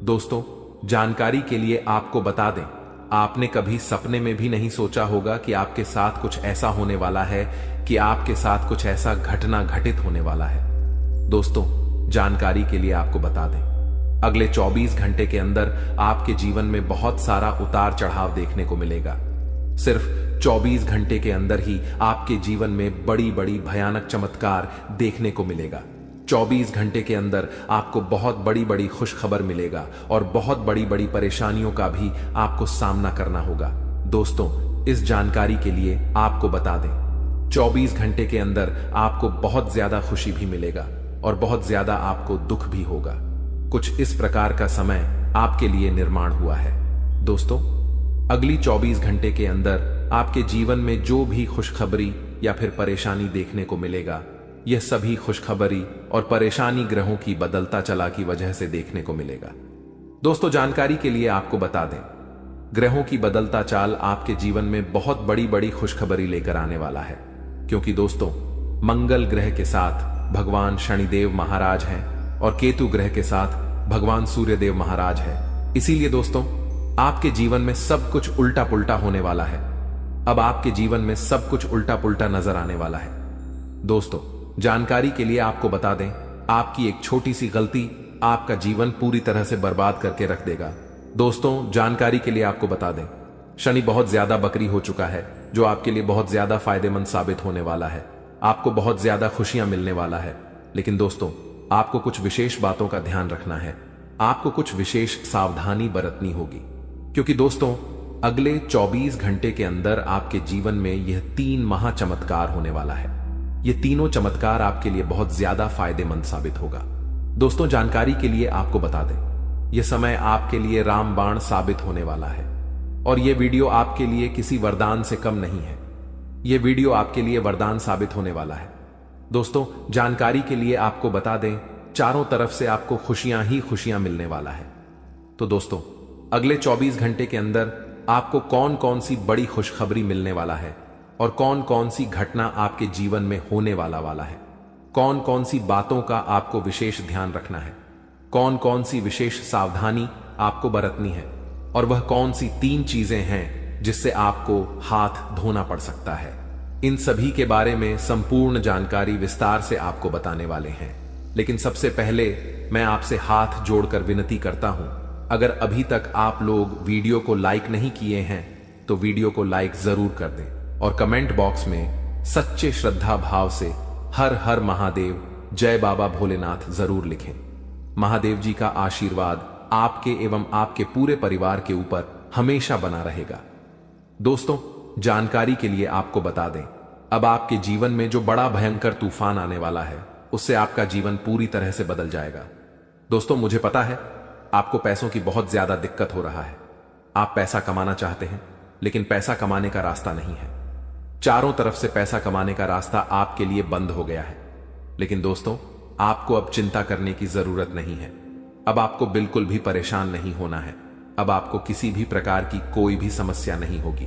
दोस्तों जानकारी के लिए आपको बता दें, आपने कभी सपने में भी नहीं सोचा होगा कि आपके साथ कुछ ऐसा होने वाला है, कि आपके साथ कुछ ऐसा घटना घटित होने वाला है। दोस्तों जानकारी के लिए आपको बता दें, अगले 24 घंटे के अंदर आपके जीवन में बहुत सारा उतार चढ़ाव देखने को मिलेगा। सिर्फ 24 घंटे के अंदर ही आपके जीवन में बड़ी बड़ी भयानक चमत्कार देखने को मिलेगा। 24 घंटे के अंदर आपको बहुत बड़ी बड़ी खुशखबर मिलेगा और बहुत बड़ी बड़ी परेशानियों का भी आपको सामना करना होगा। दोस्तों इस जानकारी के लिए आपको बता दें, 24 घंटे के अंदर आपको बहुत ज्यादा खुशी भी मिलेगा और बहुत ज्यादा आपको दुख भी होगा। कुछ इस प्रकार का समय आपके लिए निर्माण हुआ है। दोस्तों अगली 24 घंटे के अंदर आपके जीवन में जो भी खुशखबरी या फिर परेशानी देखने को मिलेगा, यह सभी खुशखबरी और परेशानी ग्रहों की बदलता चला की वजह से देखने को मिलेगा। दोस्तों जानकारी के लिए आपको बता दें, ग्रहों की बदलता चाल आपके जीवन में बहुत बड़ी बड़ी खुशखबरी लेकर आने वाला है। क्योंकि दोस्तों मंगल ग्रह के साथ भगवान शनिदेव महाराज हैं और केतु ग्रह के साथ भगवान सूर्यदेव महाराज है। इसीलिए दोस्तों आपके जीवन में सब कुछ उल्टा पुल्टा होने वाला है। अब आपके जीवन में सब कुछ उल्टा पुल्टा नजर आने वाला है। दोस्तों जानकारी के लिए आपको बता दें, आपकी एक छोटी सी गलती आपका जीवन पूरी तरह से बर्बाद करके रख देगा। दोस्तों जानकारी के लिए आपको बता दें, शनि बहुत ज्यादा बकरी हो चुका है, जो आपके लिए बहुत ज्यादा फायदेमंद साबित होने वाला है। आपको बहुत ज्यादा खुशियां मिलने वाला है। लेकिन दोस्तों आपको कुछ विशेष बातों का ध्यान रखना है। आपको कुछ विशेष सावधानी बरतनी होगी, क्योंकि दोस्तों अगले 24 घंटे के अंदर आपके जीवन में यह 3 महाचमत्कार होने वाला है। ये तीनों चमत्कार आपके लिए बहुत ज्यादा फायदेमंद साबित होगा। दोस्तों जानकारी के लिए आपको बता दें, यह समय आपके लिए रामबाण साबित होने वाला है और यह वीडियो आपके लिए किसी वरदान से कम नहीं है। यह वीडियो आपके लिए वरदान साबित होने वाला है। दोस्तों जानकारी के लिए आपको बता दें, चारों तरफ से आपको खुशियां ही खुशियां मिलने वाला है। तो दोस्तों अगले 24 घंटे के अंदर आपको कौन कौन सी बड़ी खुशखबरी मिलने वाला है और कौन कौन सी घटना आपके जीवन में होने वाला है, कौन कौन सी बातों का आपको विशेष ध्यान रखना है, कौन कौन सी विशेष सावधानी आपको बरतनी है और वह कौन सी 3 चीजें हैं जिससे आपको हाथ धोना पड़ सकता है, इन सभी के बारे में संपूर्ण जानकारी विस्तार से आपको बताने वाले हैं। लेकिन सबसे पहले मैं आपसे हाथ जोड़कर विनती करता हूं, अगर अभी तक आप लोग वीडियो को लाइक नहीं किए हैं तो वीडियो को लाइक जरूर कर दें और कमेंट बॉक्स में सच्चे श्रद्धा भाव से हर हर महादेव जय बाबा भोलेनाथ जरूर लिखें। महादेव जी का आशीर्वाद आपके एवं आपके पूरे परिवार के ऊपर हमेशा बना रहेगा। दोस्तों जानकारी के लिए आपको बता दें, अब आपके जीवन में जो बड़ा भयंकर तूफान आने वाला है उससे आपका जीवन पूरी तरह से बदल जाएगा। दोस्तों मुझे पता है आपको पैसों की बहुत ज्यादा दिक्कत हो रहा है। आप पैसा कमाना चाहते हैं लेकिन पैसा कमाने का रास्ता नहीं है। चारों तरफ से पैसा कमाने का रास्ता आपके लिए बंद हो गया है। लेकिन दोस्तों आपको अब चिंता करने की जरूरत नहीं है। अब आपको बिल्कुल भी परेशान नहीं होना है। अब आपको किसी भी प्रकार की कोई भी समस्या नहीं होगी।